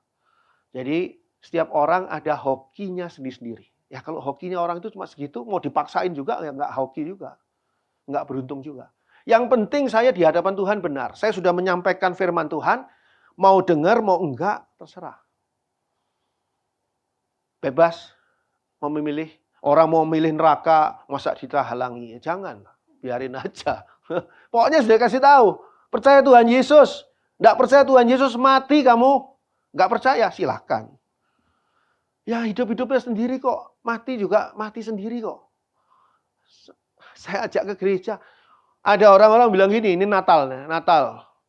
Jadi setiap orang ada hokinya sendiri-sendiri. Ya kalau hokinya orang itu cuma segitu, mau dipaksain juga ya nggak hoki juga. Nggak beruntung juga. Yang penting saya di hadapan Tuhan benar. Saya sudah menyampaikan firman Tuhan, mau dengar, mau enggak, terserah. Bebas mau memilih. Orang mau memilih neraka, masa kita halangi? Ya, jangan, biarin aja. Pokoknya sudah kasih tahu, percaya Tuhan Yesus. Nggak percaya Tuhan Yesus mati kamu. Nggak percaya, silahkan. Ya hidup-hidupnya sendiri kok. Mati juga mati sendiri kok. Saya ajak ke gereja. Ada orang-orang bilang gini, ini Natal.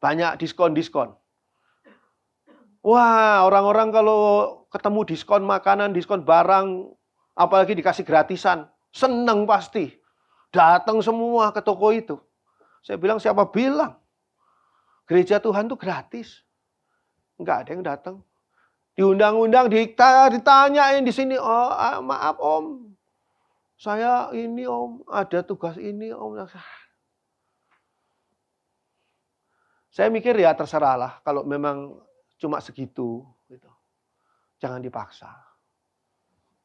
Banyak diskon-diskon. Wah, orang-orang kalau ketemu diskon makanan, diskon barang, apalagi dikasih gratisan, seneng pasti. Datang semua ke toko itu. Saya bilang, siapa bilang? Gereja Tuhan itu gratis. Enggak ada yang datang. Diundang-undang, ditanyain di sini, oh maaf om, saya ini om, ada tugas ini om. Saya mikir ya terserahlah, kalau memang cuma segitu, gitu. Jangan dipaksa.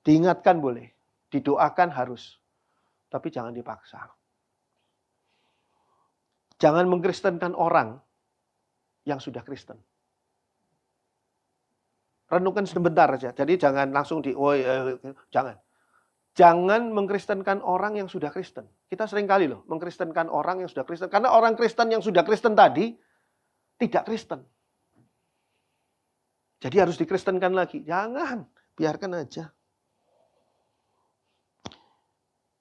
Diingatkan boleh, didoakan harus, tapi jangan dipaksa. Jangan mengkristenkan orang yang sudah Kristen. Renungkan sebentar aja. Jadi jangan langsung jangan. Jangan mengkristenkan orang yang sudah Kristen. Kita sering kali loh mengkristenkan orang yang sudah Kristen. Karena orang Kristen yang sudah Kristen tadi tidak Kristen. Jadi harus dikristenkan lagi. Jangan, biarkan aja.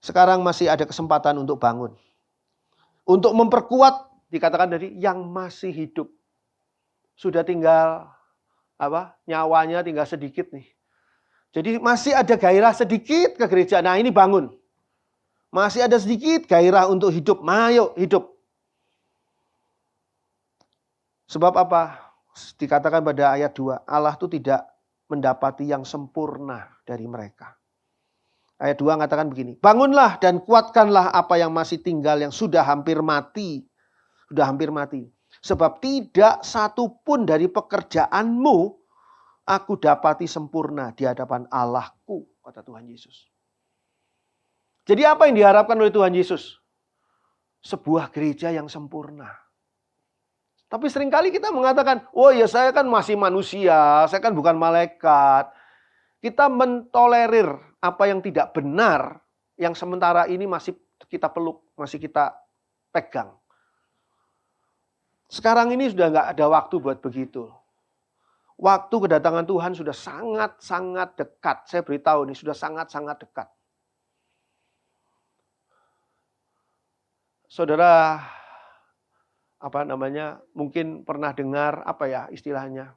Sekarang masih ada kesempatan untuk bangun. Untuk memperkuat, dikatakan dari yang masih hidup. Sudah tinggal nyawanya tinggal sedikit nih. Jadi masih ada gairah sedikit ke gereja. Nah ini bangun. Masih ada sedikit gairah untuk hidup. Ayo hidup. Sebab apa? Dikatakan pada ayat 2. Allah itu tidak mendapati yang sempurna dari mereka. Ayat 2 mengatakan begini. Bangunlah dan kuatkanlah apa yang masih tinggal yang sudah hampir mati. Sudah hampir mati. Sebab tidak satu pun dari pekerjaanmu aku dapati sempurna di hadapan Allahku, kata Tuhan Yesus. Jadi apa yang diharapkan oleh Tuhan Yesus? Sebuah gereja yang sempurna. Tapi seringkali kita mengatakan, oh ya saya kan masih manusia, saya kan bukan malaikat. Kita mentolerir apa yang tidak benar, yang sementara ini masih kita peluk, masih kita pegang. Sekarang ini sudah nggak ada waktu buat begitu. Waktu kedatangan Tuhan sudah sangat-sangat dekat. Saya beritahu ini sudah sangat-sangat dekat. Saudara, mungkin pernah dengar istilahnya,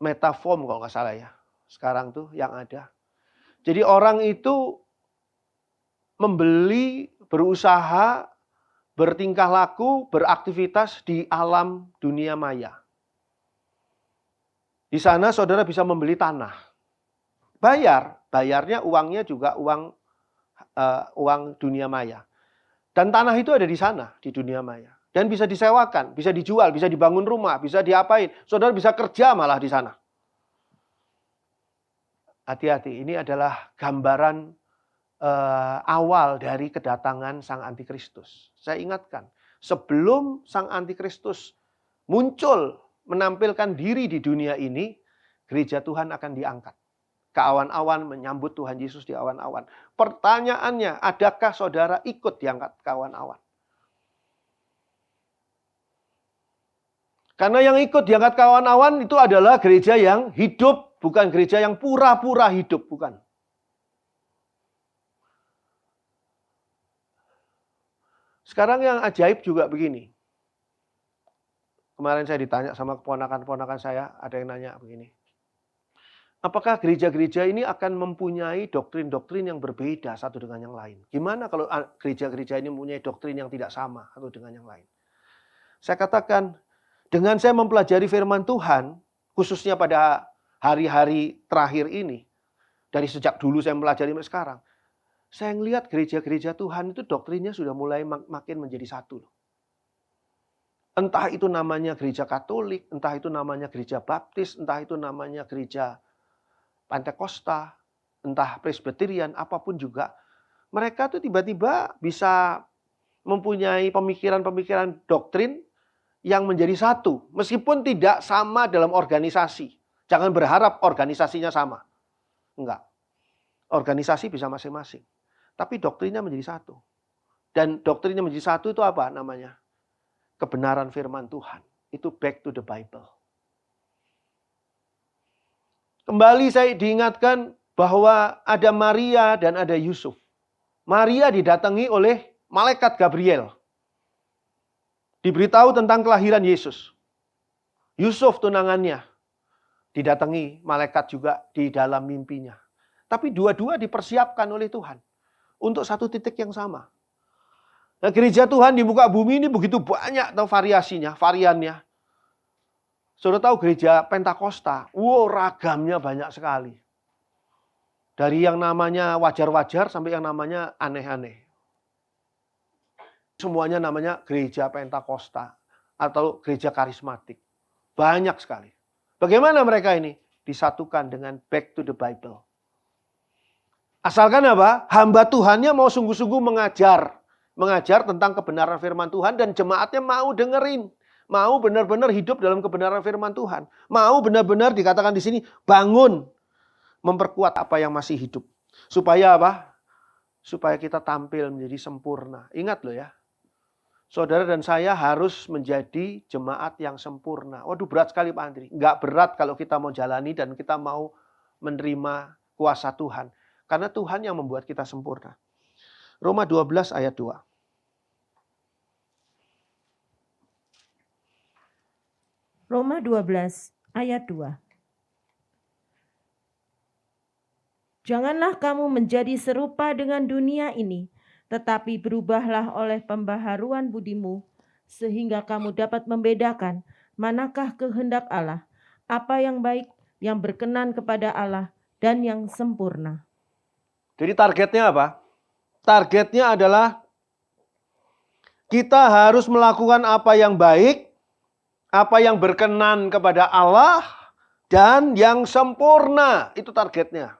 metaform kalau nggak salah ya. Sekarang tuh yang ada. Jadi orang itu membeli, berusaha, bertingkah laku, beraktivitas di alam dunia maya. Di sana saudara bisa membeli tanah. Bayarnya uangnya juga uang dunia maya. Dan tanah itu ada di sana, di dunia maya. Dan bisa disewakan, bisa dijual, bisa dibangun rumah, bisa diapain. Saudara bisa kerja malah di sana. Hati-hati, ini adalah gambaran awal dari kedatangan Sang Antikristus. Saya ingatkan, sebelum Sang Antikristus muncul menampilkan diri di dunia ini, gereja Tuhan akan diangkat. Ke awan-awan, menyambut Tuhan Yesus di awan-awan. Pertanyaannya, adakah saudara ikut diangkat ke awan-awan? Karena yang ikut diangkat ke awan-awan itu adalah gereja yang hidup, bukan gereja yang pura-pura hidup, bukan. Sekarang yang ajaib juga begini. Kemarin saya ditanya sama keponakan-keponakan saya, ada yang nanya begini. Apakah gereja-gereja ini akan mempunyai doktrin-doktrin yang berbeda satu dengan yang lain? Gimana kalau gereja-gereja ini mempunyai doktrin yang tidak sama satu dengan yang lain? Saya katakan, dengan saya mempelajari firman Tuhan, khususnya pada hari-hari terakhir ini, dari sejak dulu saya mempelajari sampai sekarang, saya melihat gereja-gereja Tuhan itu doktrinnya sudah mulai makin menjadi satu. Entah itu namanya gereja Katolik, entah itu namanya gereja Baptis, entah itu namanya gereja Pentakosta, entah Presbyterian, apapun juga. Mereka tuh tiba-tiba bisa mempunyai pemikiran-pemikiran doktrin yang menjadi satu. Meskipun tidak sama dalam organisasi. Jangan berharap organisasinya sama. Enggak. Organisasi bisa masing-masing. Tapi doktrinnya menjadi satu. Dan doktrinnya menjadi satu itu apa namanya? Kebenaran firman Tuhan. Itu back to the Bible. Kembali saya diingatkan bahwa ada Maria dan ada Yusuf. Maria didatangi oleh malaikat Gabriel. Diberitahu tentang kelahiran Yesus. Yusuf tunangannya didatangi malaikat juga di dalam mimpinya. Tapi dua-dua dipersiapkan oleh Tuhan untuk satu titik yang sama. Nah, gereja Tuhan di muka bumi ini begitu banyak variannya. Saudara tahu gereja Pentakosta, ragamnya banyak sekali. Dari yang namanya wajar-wajar sampai yang namanya aneh-aneh. Semuanya namanya gereja Pentakosta atau gereja karismatik. Banyak sekali. Bagaimana mereka ini? Disatukan dengan back to the Bible. Asalkan apa? Hamba Tuhannya mau sungguh-sungguh mengajar. Mengajar tentang kebenaran firman Tuhan dan jemaatnya mau dengerin. Mau benar-benar hidup dalam kebenaran firman Tuhan. Mau benar-benar dikatakan di sini bangun. Memperkuat apa yang masih hidup. Supaya apa? Supaya kita tampil menjadi sempurna. Ingat loh ya. Saudara dan saya harus menjadi jemaat yang sempurna. Waduh, berat sekali Pak Andri. Enggak berat kalau kita mau jalani dan kita mau menerima kuasa Tuhan. Karena Tuhan yang membuat kita sempurna. Roma 12 ayat 2. Roma 12 ayat 2. Janganlah kamu menjadi serupa dengan dunia ini, tetapi berubahlah oleh pembaharuan budimu, sehingga kamu dapat membedakan manakah kehendak Allah, apa yang baik, yang berkenan kepada Allah, dan yang sempurna. Jadi targetnya apa? Targetnya adalah kita harus melakukan apa yang baik, apa yang berkenan kepada Allah, dan yang sempurna. Itu targetnya.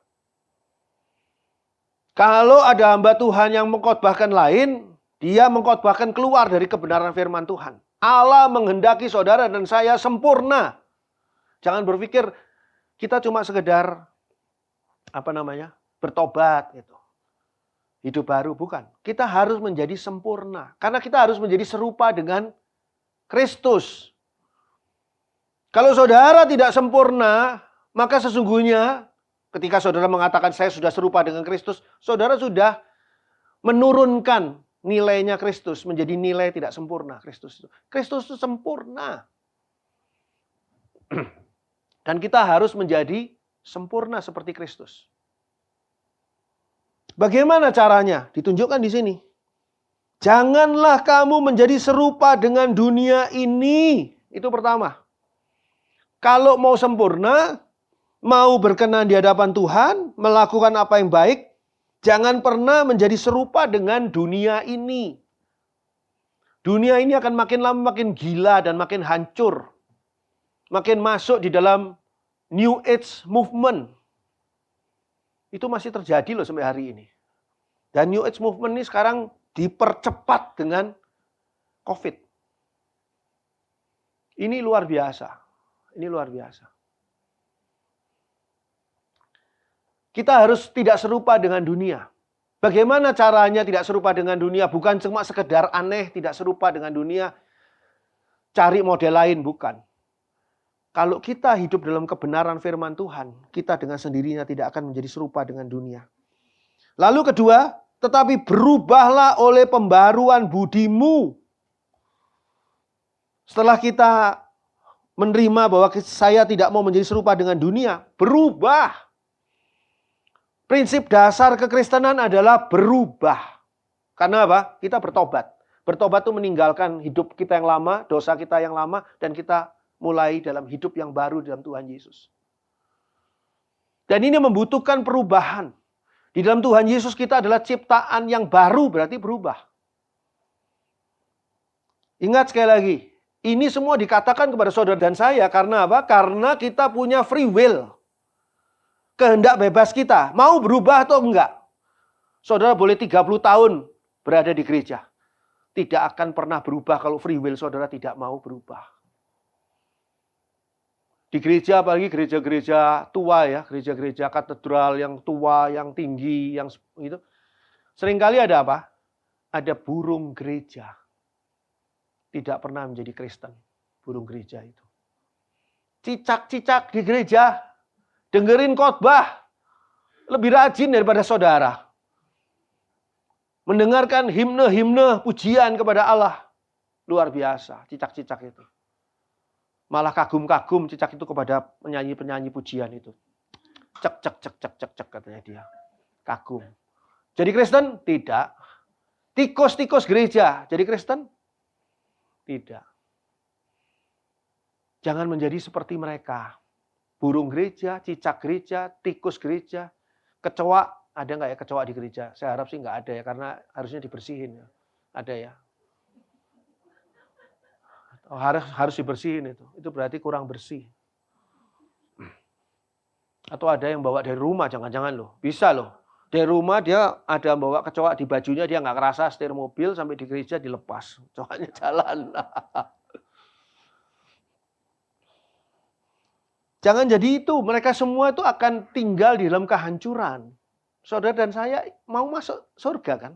Kalau ada hamba Tuhan yang mengkhotbahkan lain, dia mengkhotbahkan keluar dari kebenaran firman Tuhan. Allah menghendaki saudara dan saya sempurna. Jangan berpikir kita cuma sekedar bertobat gitu. Hidup baru, bukan. Kita harus menjadi sempurna. Karena kita harus menjadi serupa dengan Kristus. Kalau saudara tidak sempurna, maka sesungguhnya ketika saudara mengatakan saya sudah serupa dengan Kristus, saudara sudah menurunkan nilainya Kristus menjadi nilai tidak sempurna Kristus itu. Kristus itu sempurna. Dan kita harus menjadi sempurna seperti Kristus. Bagaimana caranya? Ditunjukkan di sini. Janganlah kamu menjadi serupa dengan dunia ini. Itu pertama. Kalau mau sempurna, mau berkenan di hadapan Tuhan, melakukan apa yang baik, jangan pernah menjadi serupa dengan dunia ini. Dunia ini akan makin lama makin gila dan makin hancur. Makin masuk di dalam New Age Movement. Itu masih terjadi loh sampai hari ini. Dan New Age Movement ini sekarang dipercepat dengan COVID. Ini luar biasa. Ini luar biasa. Kita harus tidak serupa dengan dunia. Bagaimana caranya tidak serupa dengan dunia? Bukan cuma sekedar aneh, tidak serupa dengan dunia. Cari model lain, bukan. Kalau kita hidup dalam kebenaran firman Tuhan, kita dengan sendirinya tidak akan menjadi serupa dengan dunia. Lalu kedua, tetapi berubahlah oleh pembaruan budimu. Setelah kita menerima bahwa saya tidak mau menjadi serupa dengan dunia, berubah. Prinsip dasar kekristenan adalah berubah. Karena apa? Kita bertobat. Bertobat itu meninggalkan hidup kita yang lama, dosa kita yang lama, dan kita mulai dalam hidup yang baru dalam Tuhan Yesus. Dan ini membutuhkan perubahan. Di dalam Tuhan Yesus kita adalah ciptaan yang baru, berarti berubah. Ingat sekali lagi, ini semua dikatakan kepada saudara dan saya karena apa? Karena kita punya free will. Kehendak bebas kita. Mau berubah atau enggak? Saudara boleh 30 tahun berada di gereja. Tidak akan pernah berubah kalau free will saudara tidak mau berubah. Di gereja, apalagi gereja-gereja tua ya. Gereja-gereja katedral yang tua, yang tinggi, yang gitu. Seringkali ada apa? Ada burung gereja. Tidak pernah menjadi Kristen, burung gereja itu. Cicak-cicak di gereja, dengerin khotbah, lebih rajin daripada saudara. Mendengarkan himne-himne pujian kepada Allah. Luar biasa, cicak-cicak itu. Malah kagum-kagum cicak itu kepada penyanyi-penyanyi pujian itu. Cek, cek, cek, cek, cek, cek katanya dia. Kagum. Jadi Kristen? Tidak. Tikus-tikus gereja, jadi Kristen? Tidak. Jangan menjadi seperti mereka. Burung gereja, cicak gereja, tikus gereja, kecoa. Ada nggak ya kecoa di gereja? Saya harap sih nggak ada ya, karena harusnya dibersihin. Ya. Ada ya? Oh, harus dibersihin itu. Itu berarti kurang bersih. Atau ada yang bawa dari rumah, jangan-jangan loh. Bisa loh. Dari rumah dia ada bawa kecoa di bajunya, dia nggak kerasa setir mobil sampai di gereja dilepas. Kecoanya jalan. Jangan jadi itu. Mereka semua itu akan tinggal di dalam kehancuran. Saudara dan saya mau masuk surga kan?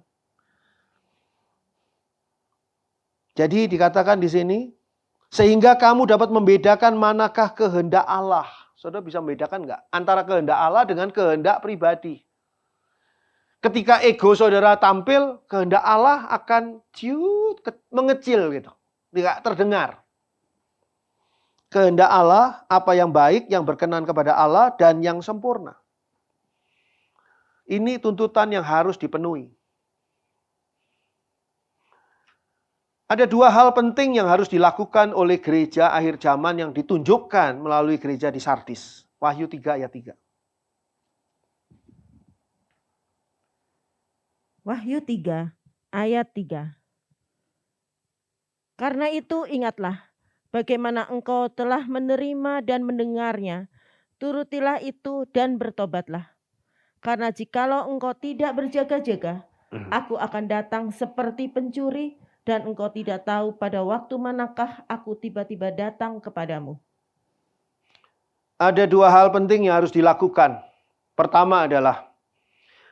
Jadi dikatakan di sini, sehingga kamu dapat membedakan manakah kehendak Allah. Saudara bisa membedakan nggak? Antara kehendak Allah dengan kehendak pribadi. Ketika ego saudara tampil, kehendak Allah akan mengecil gitu. Tidak terdengar. Kehendak Allah, apa yang baik, yang berkenan kepada Allah, dan yang sempurna. Ini tuntutan yang harus dipenuhi. Ada dua hal penting yang harus dilakukan oleh gereja akhir zaman yang ditunjukkan melalui gereja di Sardis. Wahyu 3 ayat 3. Wahyu 3 ayat 3. Karena itu ingatlah bagaimana engkau telah menerima dan mendengarnya, turutilah itu dan bertobatlah. Karena jikalau engkau tidak berjaga-jaga, aku akan datang seperti pencuri dan engkau tidak tahu pada waktu manakah aku tiba-tiba datang kepadamu. Ada dua hal penting yang harus dilakukan. Pertama adalah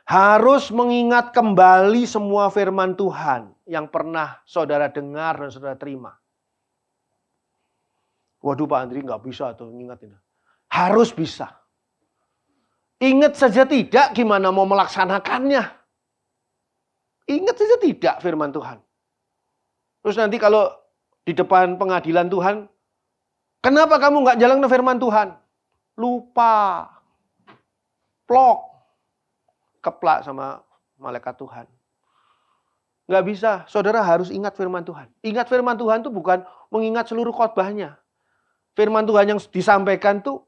harus mengingat kembali semua firman Tuhan yang pernah saudara dengar dan saudara terima. Waduh Pak Andri nggak bisa tuh ngingetin. Harus bisa. Ingat saja tidak, gimana mau melaksanakannya? Ingat saja tidak firman Tuhan. Terus nanti kalau di depan pengadilan Tuhan, kenapa kamu nggak jalan ke firman Tuhan? Lupa. Plok. Keplak sama malaikat Tuhan. Nggak bisa. Saudara harus ingat firman Tuhan. Ingat firman Tuhan itu bukan mengingat seluruh khotbahnya. Firman Tuhan yang disampaikan tuh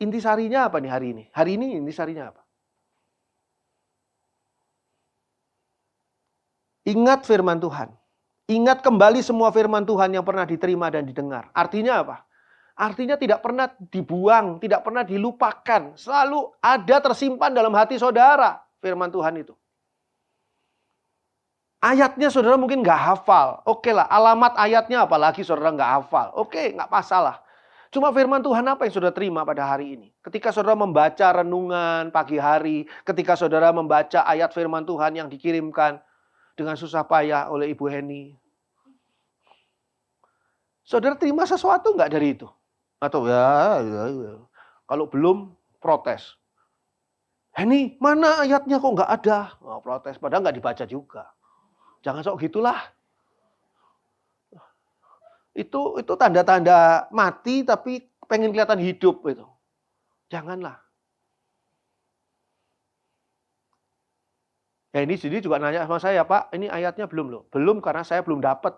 intisarinya apa nih hari ini? Hari ini intisarinya apa? Ingat firman Tuhan. Ingat kembali semua firman Tuhan yang pernah diterima dan didengar. Artinya apa? Artinya tidak pernah dibuang, tidak pernah dilupakan. Selalu ada tersimpan dalam hati saudara firman Tuhan itu. Ayatnya saudara mungkin nggak hafal. Oke lah, alamat ayatnya apalagi saudara nggak hafal. Oke, nggak masalah. Cuma firman Tuhan apa yang saudara terima pada hari ini? Ketika saudara membaca renungan pagi hari, ketika saudara membaca ayat firman Tuhan yang dikirimkan dengan susah payah oleh Ibu Heni. Saudara terima sesuatu nggak dari itu? Atau ya. Kalau belum, protes. Heni, mana ayatnya kok nggak ada? Oh, protes, padahal nggak dibaca juga. Jangan sok gitulah. Itu tanda-tanda mati tapi pengen kelihatan hidup itu. Janganlah. Ya ini jadi juga nanya sama saya, Pak, ini ayatnya belum loh. Belum karena saya belum dapat.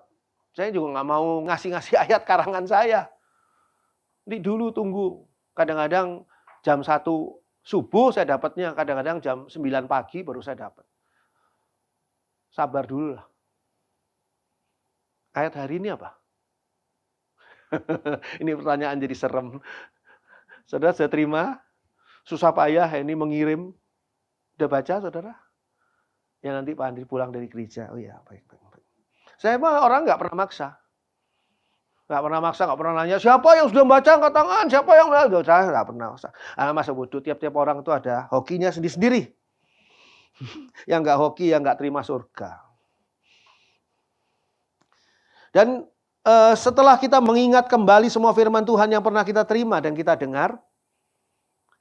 Saya juga nggak mau ngasih-ngasih ayat karangan saya. Ini dulu tunggu. Kadang-kadang jam 1 subuh saya dapatnya, kadang-kadang jam 9 pagi baru saya dapat. Sabar dulu lah. Ayat hari ini apa? Ini pertanyaan jadi serem. Saudara saya terima, susah payah ini mengirim. Udah baca saudara? Ya nanti Pak Andri pulang dari gereja. Oh ya, baik. Saya mah orang nggak pernah maksa. Nggak pernah maksa, nggak pernah nanya, siapa yang sudah membaca angkat tangan, siapa yang nggak. Saya nggak pernah maksa. Masa bodoh, tiap-tiap orang itu ada hokinya sendiri-sendiri. Yang nggak hoki, yang nggak terima surga. Dan setelah kita mengingat kembali semua firman Tuhan yang pernah kita terima dan kita dengar,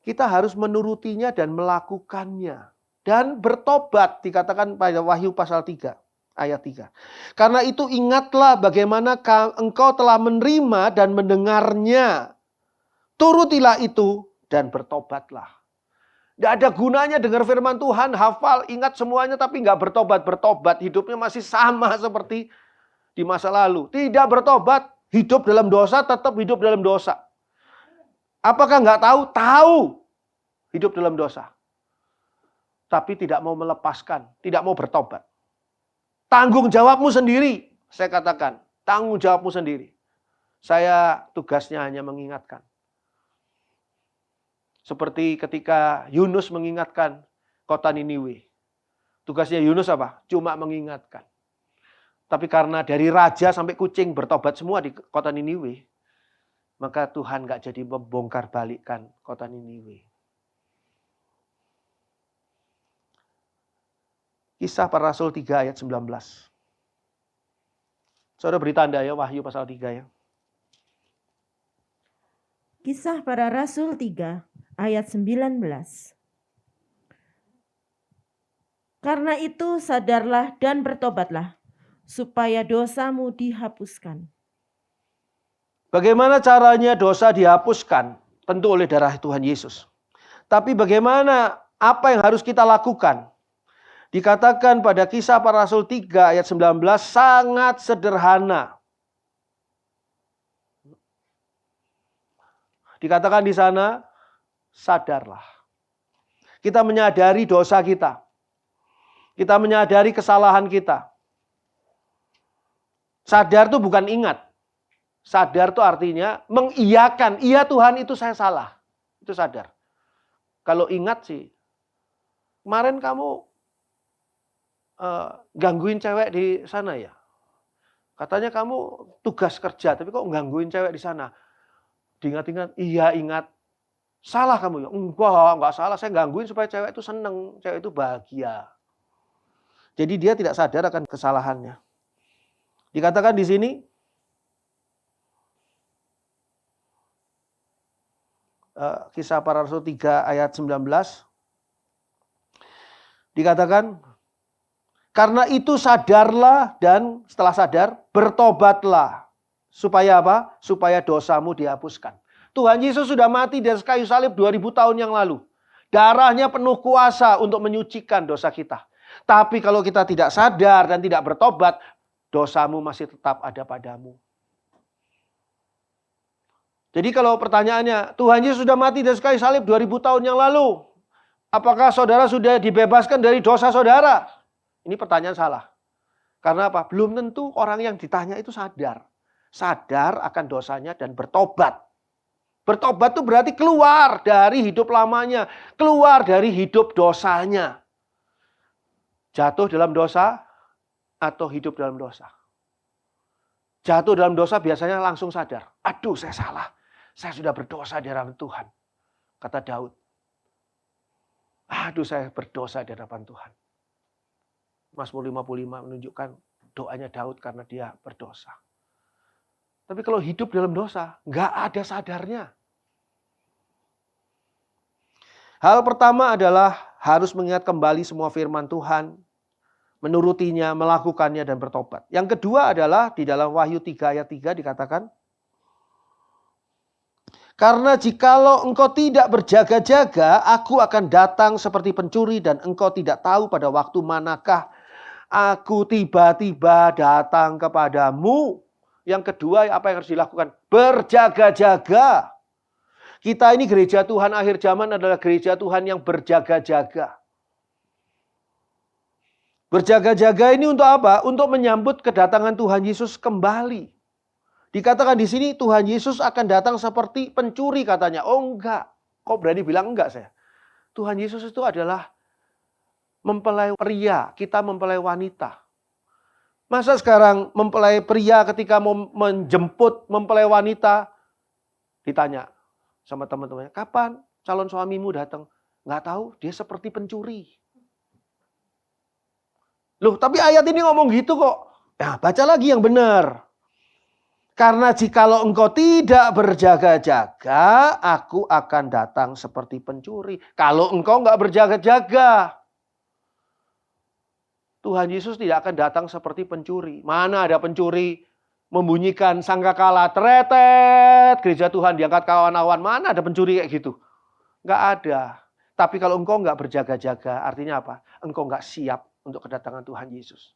kita harus menurutinya dan melakukannya. Dan bertobat, dikatakan pada Wahyu pasal 3, ayat 3. Karena itu ingatlah bagaimana engkau telah menerima dan mendengarnya. Turutilah itu dan bertobatlah. Tidak ada gunanya dengar firman Tuhan, hafal, ingat semuanya tapi nggak bertobat. Hidupnya masih sama seperti di masa lalu. Tidak bertobat, hidup dalam dosa, tetap hidup dalam dosa. Apakah nggak tahu? Tahu. Hidup dalam dosa. Tapi tidak mau melepaskan, tidak mau bertobat. Tanggung jawabmu sendiri, saya katakan. Tanggung jawabmu sendiri. Saya tugasnya hanya mengingatkan. Seperti ketika Yunus mengingatkan kota Niniwe. Tugasnya Yunus apa? Cuma mengingatkan. Tapi karena dari raja sampai kucing bertobat semua di kota Niniwe, maka Tuhan gak jadi membongkar balikkan kota Niniwe. Kisah Para Rasul 3 ayat 19. Saudara beri tanda ya, Wahyu pasal 3 ya. Kisah Para Rasul 3 ayat 19. Karena itu sadarlah dan bertobatlah, supaya dosamu dihapuskan. Bagaimana caranya dosa dihapuskan? Tentu oleh darah Tuhan Yesus. Tapi bagaimana, apa yang harus kita lakukan? Dikatakan pada Kisah Para Rasul 3 ayat 19 sangat sederhana. Dikatakan di sana, sadarlah. Kita menyadari dosa kita. Kita menyadari kesalahan kita. Sadar itu bukan ingat. Sadar itu artinya mengiyakan. Iya Tuhan, itu saya salah. Itu sadar. Kalau ingat sih, kemarin kamu gangguin cewek di sana ya. Katanya kamu tugas kerja, tapi kok gangguin cewek di sana. Diingat-ingat, iya ingat. Salah kamu ya? Enggak salah. Saya gangguin supaya cewek itu seneng, cewek itu bahagia. Jadi dia tidak sadar akan kesalahannya. Dikatakan di sini, Kisah Para Rasul 3 ayat 19. Dikatakan, karena itu sadarlah dan setelah sadar, bertobatlah. Supaya apa? Supaya dosamu dihapuskan. Tuhan Yesus sudah mati di atas kayu salib 2000 tahun yang lalu. Darahnya penuh kuasa untuk menyucikan dosa kita. Tapi kalau kita tidak sadar dan tidak bertobat, dosamu masih tetap ada padamu. Jadi kalau pertanyaannya, Tuhan Yesus sudah mati di atas kayu salib 2000 tahun yang lalu. Apakah saudara sudah dibebaskan dari dosa saudara? Ini pertanyaan salah. Karena apa? Belum tentu orang yang ditanya itu sadar. Sadar akan dosanya dan bertobat. Bertobat itu berarti keluar dari hidup lamanya. Keluar dari hidup dosanya. Jatuh dalam dosa atau hidup dalam dosa. Jatuh dalam dosa biasanya langsung sadar. Aduh, saya salah. Saya sudah berdosa di hadapan Tuhan. Kata Daud. Aduh, saya berdosa di hadapan Tuhan. Mazmur 55 menunjukkan doanya Daud karena dia berdosa. Tapi kalau hidup dalam dosa, nggak ada sadarnya. Hal pertama adalah harus mengingat kembali semua firman Tuhan, menurutinya, melakukannya, dan bertobat. Yang kedua adalah di dalam Wahyu 3 ayat 3 dikatakan, karena jikalau engkau tidak berjaga-jaga, aku akan datang seperti pencuri dan engkau tidak tahu pada waktu manakah aku tiba-tiba datang kepadamu. Yang kedua, apa yang harus dilakukan? Berjaga-jaga. Kita ini gereja Tuhan akhir zaman adalah gereja Tuhan yang berjaga-jaga. Berjaga-jaga ini untuk apa? Untuk menyambut kedatangan Tuhan Yesus kembali. Dikatakan di sini Tuhan Yesus akan datang seperti pencuri katanya. Oh enggak. Kok berani bilang enggak saya? Tuhan Yesus itu adalah mempelai pria, kita mempelai wanita. Masa sekarang mempelai pria ketika mau menjemput mempelai wanita, ditanya sama teman-temannya, kapan calon suamimu datang? Nggak tahu, dia seperti pencuri. Loh, tapi ayat ini ngomong gitu kok. Nah, baca lagi yang benar. Karena jikalau engkau tidak berjaga-jaga, aku akan datang seperti pencuri. Kalau engkau nggak berjaga-jaga, Tuhan Yesus tidak akan datang seperti pencuri. Mana ada pencuri membunyikan sangkakala, teretet, gereja Tuhan diangkat kawan-kawan. Mana ada pencuri kayak gitu? Nggak ada. Tapi kalau engkau nggak berjaga-jaga, artinya apa? Engkau nggak siap untuk kedatangan Tuhan Yesus.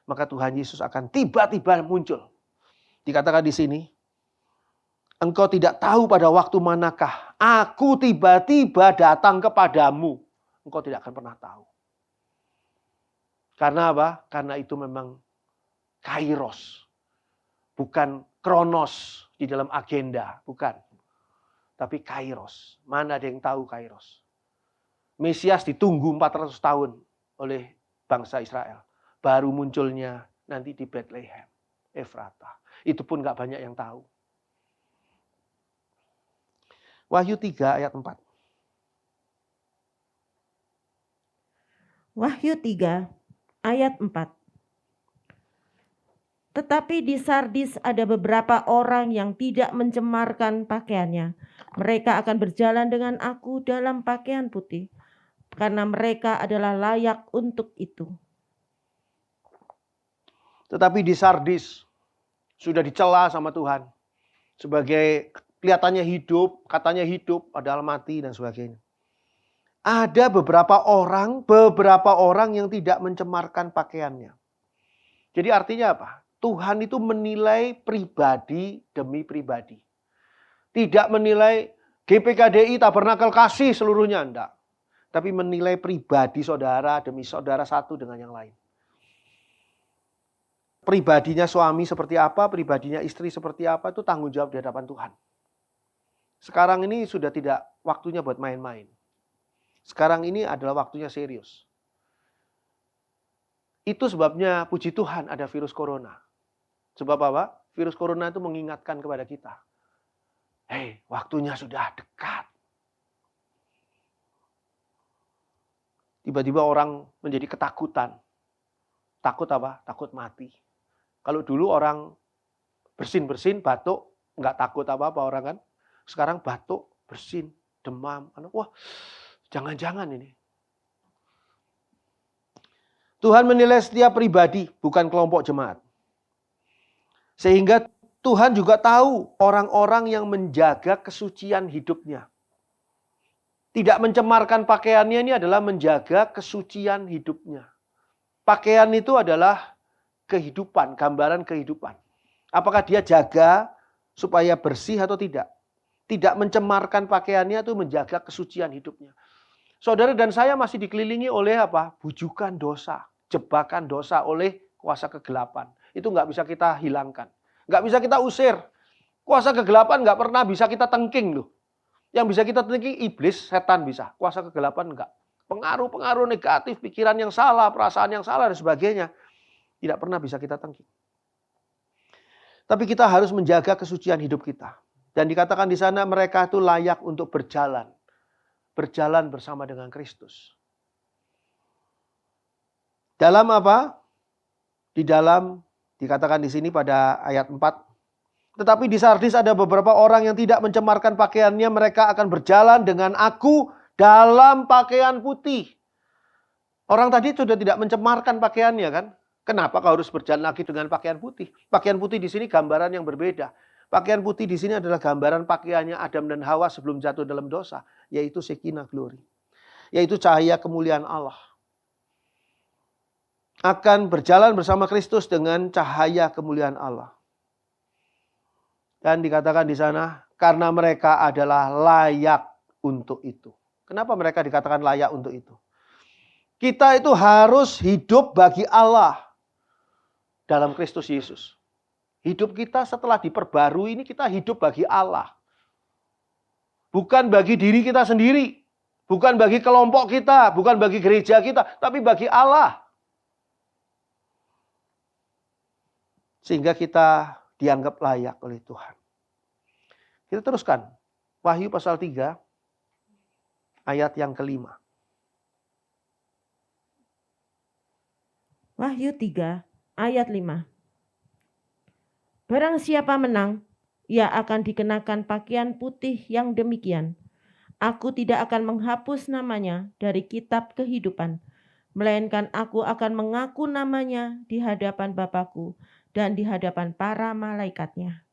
Maka Tuhan Yesus akan tiba-tiba muncul. Dikatakan di sini, engkau tidak tahu pada waktu manakah aku tiba-tiba datang kepadamu. Engkau tidak akan pernah tahu. Karena apa? Karena itu memang kairos. Bukan kronos di dalam agenda. Bukan. Tapi kairos. Mana ada yang tahu kairos? Mesias ditunggu 400 tahun oleh bangsa Israel. Baru munculnya nanti di Bethlehem, Efrata. Itu pun gak banyak yang tahu. Wahyu 3 ayat 4. Wahyu 3 ayat 4. Tetapi di Sardis ada beberapa orang yang tidak mencemarkan pakaiannya. Mereka akan berjalan dengan aku dalam pakaian putih, karena mereka adalah layak untuk itu. Tetapi di Sardis sudah dicela sama Tuhan. Sebagai kelihatannya hidup, katanya hidup, padahal mati dan sebagainya. Ada beberapa orang yang tidak mencemarkan pakaiannya. Jadi artinya apa? Tuhan itu menilai pribadi demi pribadi. Tidak menilai GPKDI Tabernakel Kasih seluruhnya, enggak. Tapi menilai pribadi saudara demi saudara satu dengan yang lain. Pribadinya suami seperti apa, pribadinya istri seperti apa, itu tanggung jawab di hadapan Tuhan. Sekarang ini sudah tidak waktunya buat main-main. Sekarang ini adalah waktunya serius. Itu sebabnya puji Tuhan ada virus corona. Sebab apa? Virus corona itu mengingatkan kepada kita. Hei, waktunya sudah dekat. Tiba-tiba orang menjadi ketakutan. Takut apa? Takut mati. Kalau dulu orang bersin-bersin, batuk, nggak takut apa-apa orang kan. Sekarang batuk, bersin, demam. Wah, jangan-jangan ini. Tuhan menilai setiap pribadi, bukan kelompok jemaat. Sehingga Tuhan juga tahu orang-orang yang menjaga kesucian hidupnya. Tidak mencemarkan pakaiannya ini adalah menjaga kesucian hidupnya. Pakaian itu adalah kehidupan, gambaran kehidupan. Apakah dia jaga supaya bersih atau tidak? Tidak mencemarkan pakaiannya itu menjaga kesucian hidupnya. Saudara dan saya masih dikelilingi oleh apa? Bujukan dosa, jebakan dosa oleh kuasa kegelapan. Itu nggak bisa kita hilangkan. Nggak bisa kita usir. Kuasa kegelapan nggak pernah bisa kita tengking loh. Yang bisa kita tengking iblis, setan bisa. Kuasa kegelapan enggak. Pengaruh-pengaruh negatif, pikiran yang salah, perasaan yang salah dan sebagainya. Tidak pernah bisa kita tengking. Tapi kita harus menjaga kesucian hidup kita. Dan dikatakan di sana mereka itu layak untuk berjalan. Berjalan bersama dengan Kristus. Dalam apa? Di dalam, dikatakan di sini pada ayat 4. Tetapi di Sardis ada beberapa orang yang tidak mencemarkan pakaiannya. Mereka akan berjalan dengan aku dalam pakaian putih. Orang tadi sudah tidak mencemarkan pakaiannya kan? Kenapa kau harus berjalan lagi dengan pakaian putih? Pakaian putih di sini gambaran yang berbeda. Pakaian putih di sini adalah gambaran pakaiannya Adam dan Hawa sebelum jatuh dalam dosa. Yaitu Shekinah Glory. Yaitu cahaya kemuliaan Allah. Akan berjalan bersama Kristus dengan cahaya kemuliaan Allah. Dan dikatakan di sana, karena mereka adalah layak untuk itu. Kenapa mereka dikatakan layak untuk itu? Kita itu harus hidup bagi Allah dalam Kristus Yesus. Hidup kita setelah diperbarui ini kita hidup bagi Allah. Bukan bagi diri kita sendiri. Bukan bagi kelompok kita. Bukan bagi gereja kita. Tapi bagi Allah. Sehingga kita dianggap layak oleh Tuhan. Kita teruskan. Wahyu pasal 3. Ayat yang kelima. Wahyu 3 ayat 5. Barang siapa menang, ia akan dikenakan pakaian putih yang demikian. Aku tidak akan menghapus namanya dari kitab kehidupan, melainkan aku akan mengaku namanya di hadapan Bapa-Ku dan di hadapan para malaikatnya.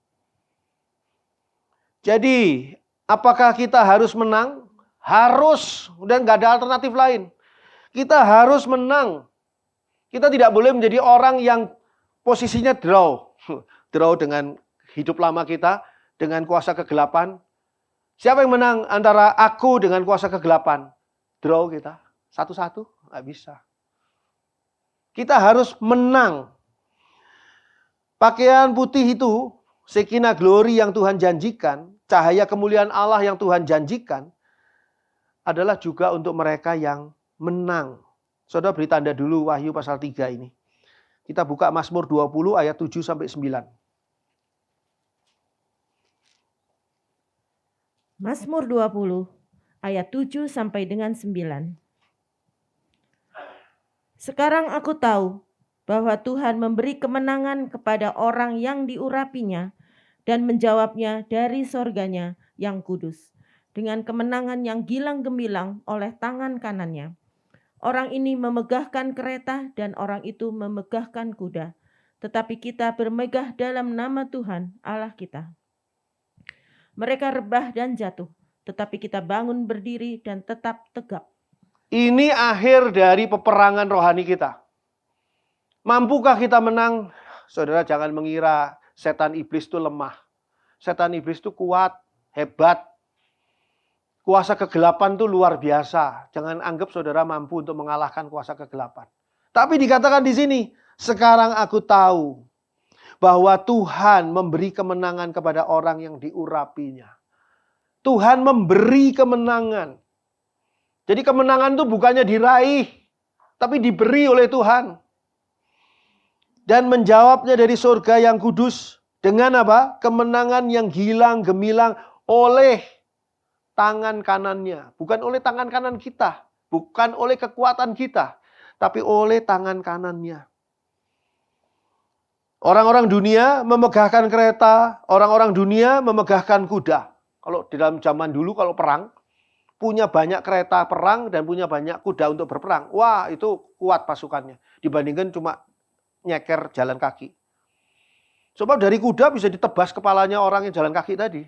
Jadi, apakah kita harus menang? Harus, dan nggak ada alternatif lain. Kita harus menang. Kita tidak boleh menjadi orang yang posisinya draw. Draw dengan hidup lama kita, dengan kuasa kegelapan. Siapa yang menang antara aku dengan kuasa kegelapan? Draw kita. Satu-satu, nggak bisa. Kita harus menang. Pakaian putih itu, Shekinah Glory yang Tuhan janjikan, cahaya kemuliaan Allah yang Tuhan janjikan, adalah juga untuk mereka yang menang. Saudara beri tanda dulu Wahyu pasal 3 ini. Kita buka Mazmur 20 ayat 7-9. Mazmur 20 ayat 7 sampai dengan 9. Sekarang aku tahu bahwa Tuhan memberi kemenangan kepada orang yang diurapinya dan menjawabnya dari sorganya yang kudus. Dengan kemenangan yang gilang gemilang oleh tangan kanannya. Orang ini memegahkan kereta dan orang itu memegahkan kuda. Tetapi kita bermegah dalam nama Tuhan Allah kita. Mereka rebah dan jatuh, tetapi kita bangun berdiri dan tetap tegap. Ini akhir dari peperangan rohani kita. Mampukah kita menang? Saudara jangan mengira setan iblis itu lemah. Setan iblis itu kuat, hebat. Kuasa kegelapan itu luar biasa. Jangan anggap saudara mampu untuk mengalahkan kuasa kegelapan. Tapi dikatakan di sini, sekarang aku tahu bahwa Tuhan memberi kemenangan kepada orang yang diurapinya. Tuhan memberi kemenangan. Jadi kemenangan itu bukannya diraih, tapi diberi oleh Tuhan. Dan menjawabnya dari surga yang kudus dengan apa? Kemenangan yang gilang gemilang oleh tangan kanannya. Bukan oleh tangan kanan kita, bukan oleh kekuatan kita, tapi oleh tangan kanannya. Orang-orang dunia memegahkan kereta, orang-orang dunia memegahkan kuda. Kalau di dalam zaman dulu kalau perang, punya banyak kereta perang dan punya banyak kuda untuk berperang. Wah, itu kuat pasukannya. Dibandingkan cuma nyeker jalan kaki. Sebab dari kuda bisa ditebas kepalanya orang yang jalan kaki tadi.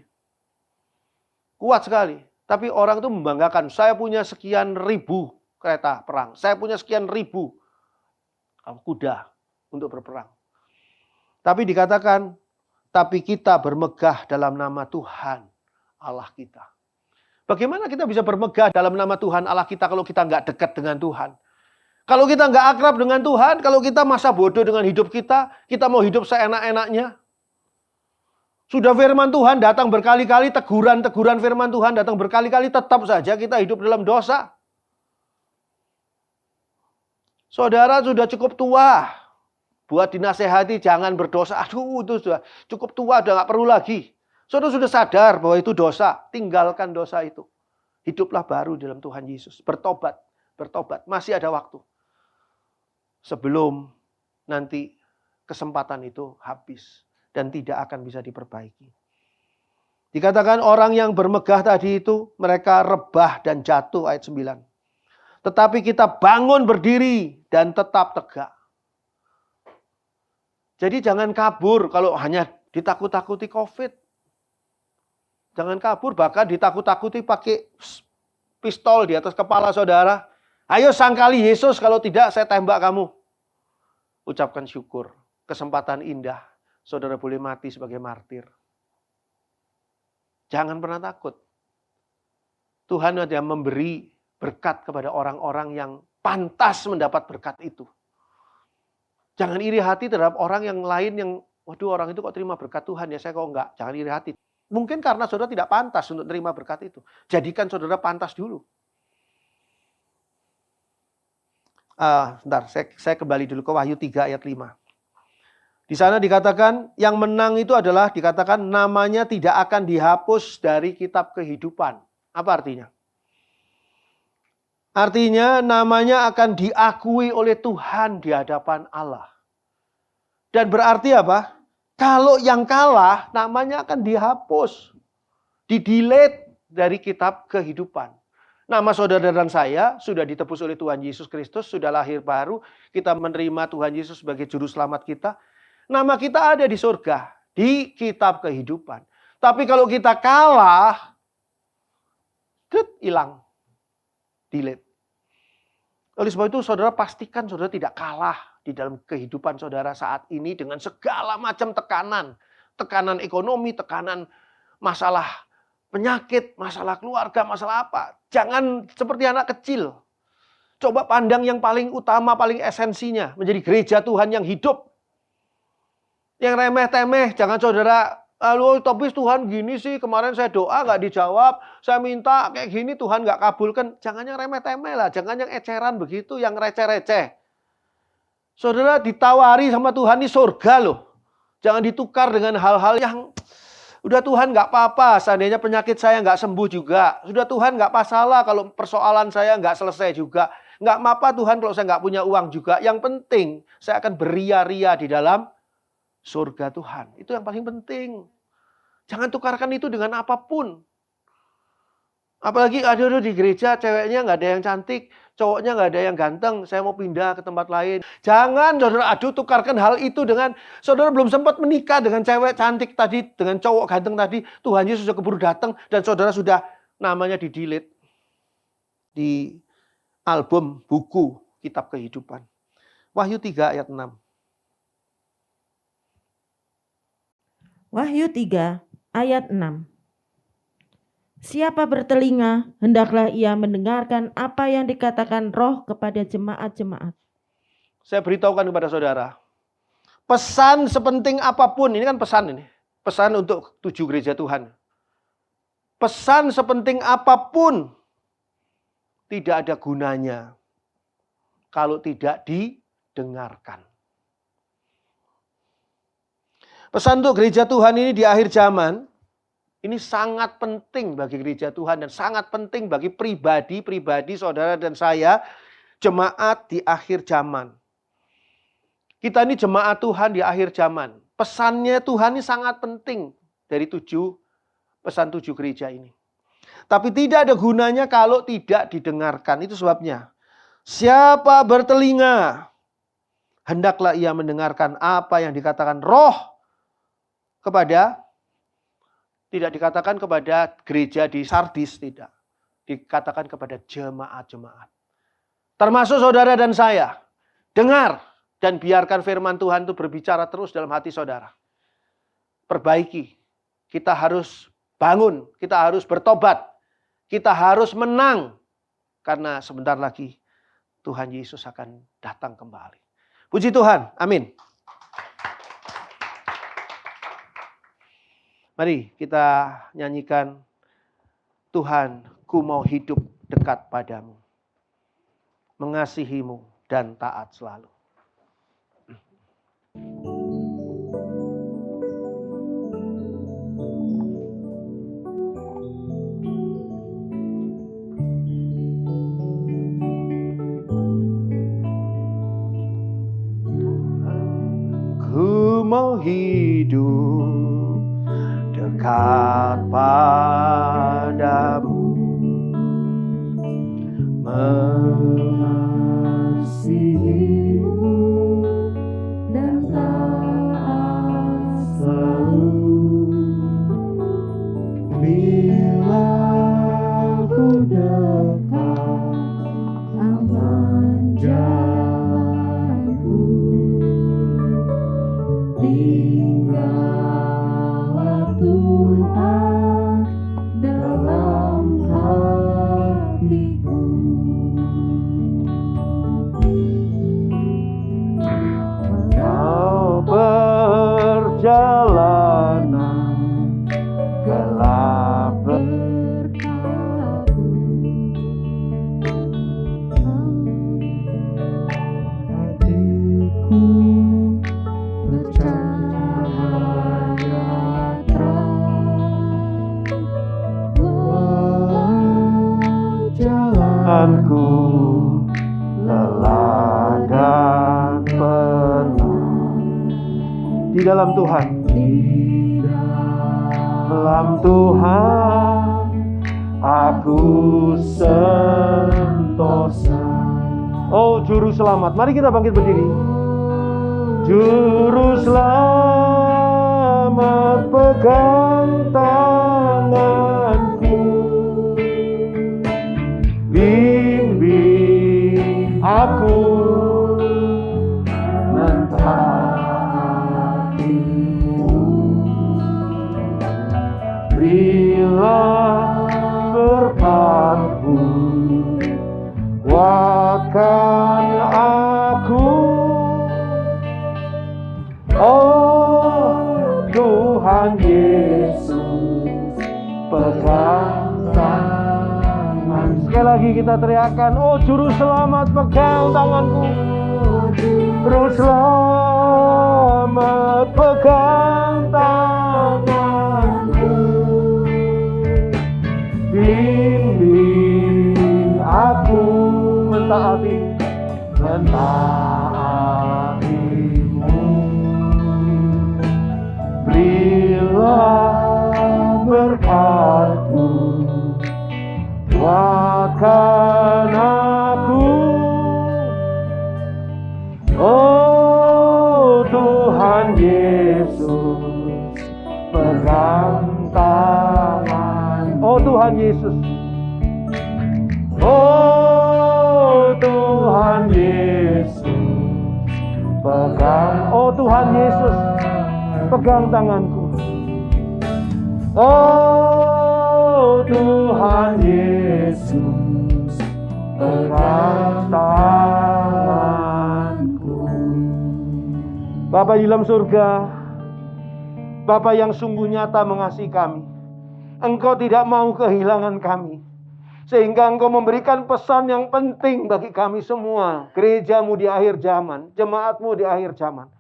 Kuat sekali. Tapi orang itu membanggakan, saya punya sekian ribu kereta perang. Saya punya sekian ribu kuda untuk berperang. Tapi dikatakan, tapi kita bermegah dalam nama Tuhan Allah kita. Bagaimana kita bisa bermegah dalam nama Tuhan Allah kita kalau kita nggak dekat dengan Tuhan? Kalau kita nggak akrab dengan Tuhan, kalau kita masa bodoh dengan hidup kita mau hidup seenak-enaknya. Sudah firman Tuhan datang berkali-kali, teguran-teguran firman Tuhan datang berkali-kali, tetap saja kita hidup dalam dosa. Saudara sudah cukup tua, buat dinasehati jangan berdosa. Aduh, itu sudah cukup tua, udah nggak perlu lagi. Saudara sudah sadar bahwa itu dosa, tinggalkan dosa itu. Hiduplah baru dalam Tuhan Yesus. Bertobat, masih ada waktu. Sebelum nanti kesempatan itu habis dan tidak akan bisa diperbaiki. Dikatakan orang yang bermegah tadi itu, mereka rebah dan jatuh, ayat 9. Tetapi kita bangun berdiri dan tetap tegak. Jadi jangan kabur kalau hanya ditakut-takuti COVID. Jangan kabur, bahkan ditakut-takuti pakai pistol di atas kepala saudara. Ayo sangkali Yesus, kalau tidak saya tembak kamu. Ucapkan syukur, kesempatan indah. Saudara boleh mati sebagai martir. Jangan pernah takut. Tuhan ada memberi berkat kepada orang-orang yang pantas mendapat berkat itu. Jangan iri hati terhadap orang yang lain yang, waduh orang itu kok terima berkat Tuhan ya, saya kok enggak. Jangan iri hati. Mungkin karena saudara tidak pantas untuk terima berkat itu. Jadikan saudara pantas dulu. Bentar, saya kembali dulu ke Wahyu 3 ayat 5. Di sana dikatakan yang menang itu adalah dikatakan namanya tidak akan dihapus dari kitab kehidupan. Apa artinya? Artinya namanya akan diakui oleh Tuhan di hadapan Allah. Dan berarti apa? Kalau yang kalah namanya akan dihapus. Di-delete dari kitab kehidupan. Nama saudara dan saya sudah ditebus oleh Tuhan Yesus Kristus. Sudah lahir baru. Kita menerima Tuhan Yesus sebagai juru selamat kita. Nama kita ada di surga. Di kitab kehidupan. Tapi kalau kita kalah. Hilang. Delete. Oleh sebab itu saudara pastikan saudara tidak kalah di dalam kehidupan saudara saat ini dengan segala macam tekanan. Tekanan ekonomi, tekanan masalah penyakit, masalah keluarga, masalah apa. Jangan seperti anak kecil. Coba pandang yang paling utama, paling esensinya. Menjadi gereja Tuhan yang hidup. Yang remeh-temeh, jangan saudara, lalu tapi Tuhan gini sih, kemarin saya doa gak dijawab, saya minta kayak gini Tuhan gak kabulkan. Jangan yang remeh-temeh lah, jangan yang eceran begitu, yang receh-receh. Saudara ditawari sama Tuhan di surga loh. Jangan ditukar dengan hal-hal yang udah Tuhan gak apa-apa, seandainya penyakit saya gak sembuh juga. Sudah Tuhan gak masalah kalau persoalan saya gak selesai juga. Gak apa-apa Tuhan kalau saya gak punya uang juga. Yang penting saya akan beria-ria di dalam surga Tuhan. Itu yang paling penting. Jangan tukarkan itu dengan apapun. Apalagi aduh di gereja ceweknya nggak ada yang cantik, cowoknya nggak ada yang ganteng, saya mau pindah ke tempat lain. Jangan saudara tukarkan hal itu dengan saudara belum sempat menikah dengan cewek cantik tadi, dengan cowok ganteng tadi, Tuhan Yesus sudah keburu datang dan saudara sudah namanya di-delete di album buku kitab kehidupan. Wahyu 3 ayat 6. Wahyu 3 ayat 6. Siapa bertelinga, hendaklah ia mendengarkan apa yang dikatakan Roh kepada jemaat-jemaat. Saya beritahukan kepada saudara, pesan sepenting apapun, ini kan pesan ini. Pesan untuk 7 gereja Tuhan. Pesan sepenting apapun tidak ada gunanya kalau tidak didengarkan. Pesan untuk gereja Tuhan ini di akhir zaman, ini sangat penting bagi gereja Tuhan dan sangat penting bagi pribadi-pribadi saudara dan saya, jemaat di akhir zaman. Kita ini jemaat Tuhan di akhir zaman. Pesannya Tuhan ini sangat penting dari 7 pesan 7 gereja ini. Tapi tidak ada gunanya kalau tidak didengarkan. Itu sebabnya, siapa bertelinga, hendaklah ia mendengarkan apa yang dikatakan Roh kepada, tidak dikatakan kepada gereja di Sardis, tidak. Dikatakan kepada jemaat-jemaat. Termasuk saudara dan saya. Dengar dan biarkan firman Tuhan itu berbicara terus dalam hati saudara. Perbaiki. Kita harus bangun. Kita harus bertobat. Kita harus menang. Karena sebentar lagi Tuhan Yesus akan datang kembali. Puji Tuhan. Amin. Mari kita nyanyikan, Tuhan, ku mau hidup dekat padamu, mengasihimu dan taat selalu. Ku mau hidup dekat padamu, mengasihimu dan taat selalu. Bila ku dekat aman jalanku, tinggallah Tuhan dalam hatiku. Walau perjalanan gelap hatiku bercahaya terang, jalanku lelah dan penuh. Di dalam Tuhan, dalam Tuhan aku sentosa. Oh Juru Selamat, mari kita bangkit berdiri. Juru Selamat pegang tanganku, bimbing aku mentaatimu. Berilah berkat-Mu, kuatkan aku. Oh Tuhan Yesus, pegang tangan. Sekali lagi kita teriakkan, oh Juru Selamat pegang tanganku. Juru Selamat pegang tanganku, bimbing aku mentaatimu. Berilah berkat-Mu, kuatkan aku. Oh Tuhan Yesus, pegang tangan. Oh Tuhan Yesus. Oh Tuhan Yesus, pegang. Oh Tuhan Yesus, pegang tanganku. Oh Tuhan Yesus, pegang tanganku. Bapa di dalam surga, Bapa yang sungguh nyata mengasihi kami, Engkau tidak mau kehilangan kami, sehingga Engkau memberikan pesan yang penting bagi kami semua, gereja-Mu di akhir zaman, jemaat-Mu di akhir zaman,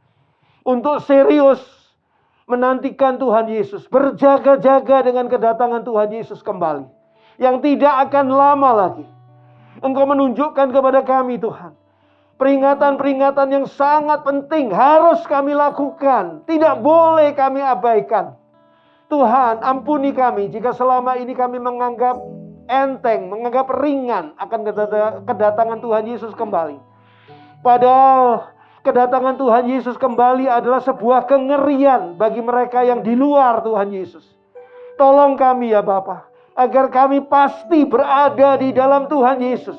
untuk serius menantikan Tuhan Yesus, berjaga-jaga dengan kedatangan Tuhan Yesus kembali, yang tidak akan lama lagi. Engkau menunjukkan kepada kami Tuhan, peringatan-peringatan yang sangat penting harus kami lakukan, tidak boleh kami abaikan. Tuhan, ampuni kami jika selama ini kami menganggap enteng, menganggap ringan akan kedatangan Tuhan Yesus kembali. Padahal kedatangan Tuhan Yesus kembali adalah sebuah kengerian bagi mereka yang di luar Tuhan Yesus. Tolong kami ya Bapa, agar kami pasti berada di dalam Tuhan Yesus.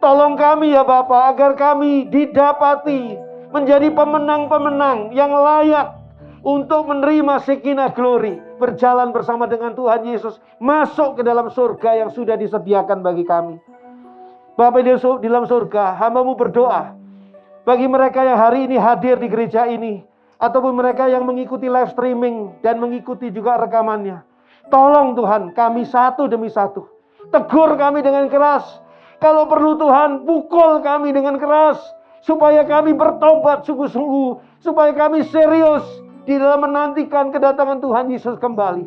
Tolong kami ya Bapa, agar kami didapati menjadi pemenang-pemenang yang layak untuk menerima Shekinah glory, berjalan bersama dengan Tuhan Yesus, masuk ke dalam surga yang sudah disediakan bagi kami. Bapa di dalam surga, hamba-Mu berdoa bagi mereka yang hari ini hadir di gereja ini, ataupun mereka yang mengikuti live streaming dan mengikuti juga rekamannya. Tolong Tuhan, kami satu demi satu. Tegur kami dengan keras. Kalau perlu Tuhan, pukul kami dengan keras, supaya kami bertobat sungguh-sungguh, supaya kami serius di dalam menantikan kedatangan Tuhan Yesus kembali.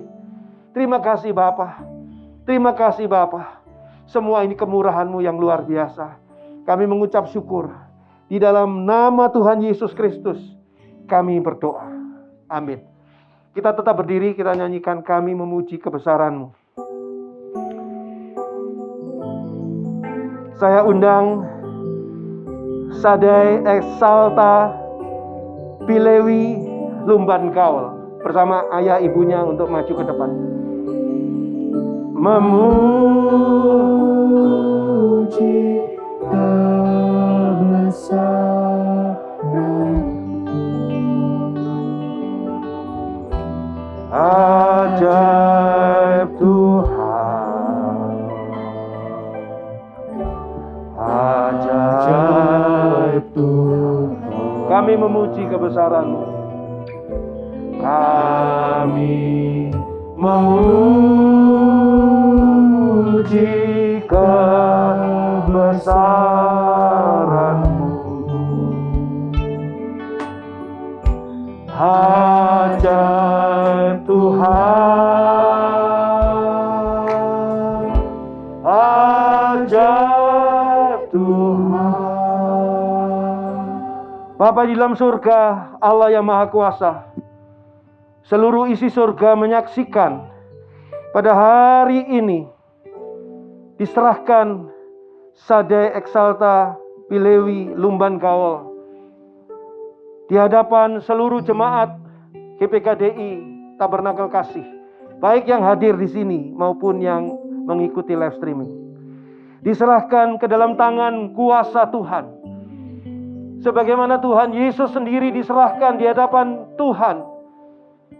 Terima kasih Bapa. Terima kasih Bapa. Semua ini kemurahan-Mu yang luar biasa. Kami mengucap syukur. Di dalam nama Tuhan Yesus Kristus kami berdoa. Amin. Kita tetap berdiri, kita nyanyikan Kami Memuji Kebesaran-Mu. Saya undang Sadai Eksalta Pilewi Lumban Kaul bersama ayah ibunya untuk maju ke depan. Memuji kebesaran ajaib Tuhan, ajaib Tuhan. Kami memuji kebesaran-Mu. Kami memuji kebesaran-Mu, ajaib Tuhan, ajaib Tuhan. Bapa di dalam surga, Allah yang Maha Kuasa, seluruh isi surga menyaksikan pada hari ini diserahkan Sadai Eksalta Pilewi Lumban Kaul di hadapan seluruh jemaat GPKDI Tabernakel Kasih, baik yang hadir di sini maupun yang mengikuti live streaming. Diserahkan ke dalam tangan kuasa Tuhan, sebagaimana Tuhan Yesus sendiri diserahkan di hadapan Tuhan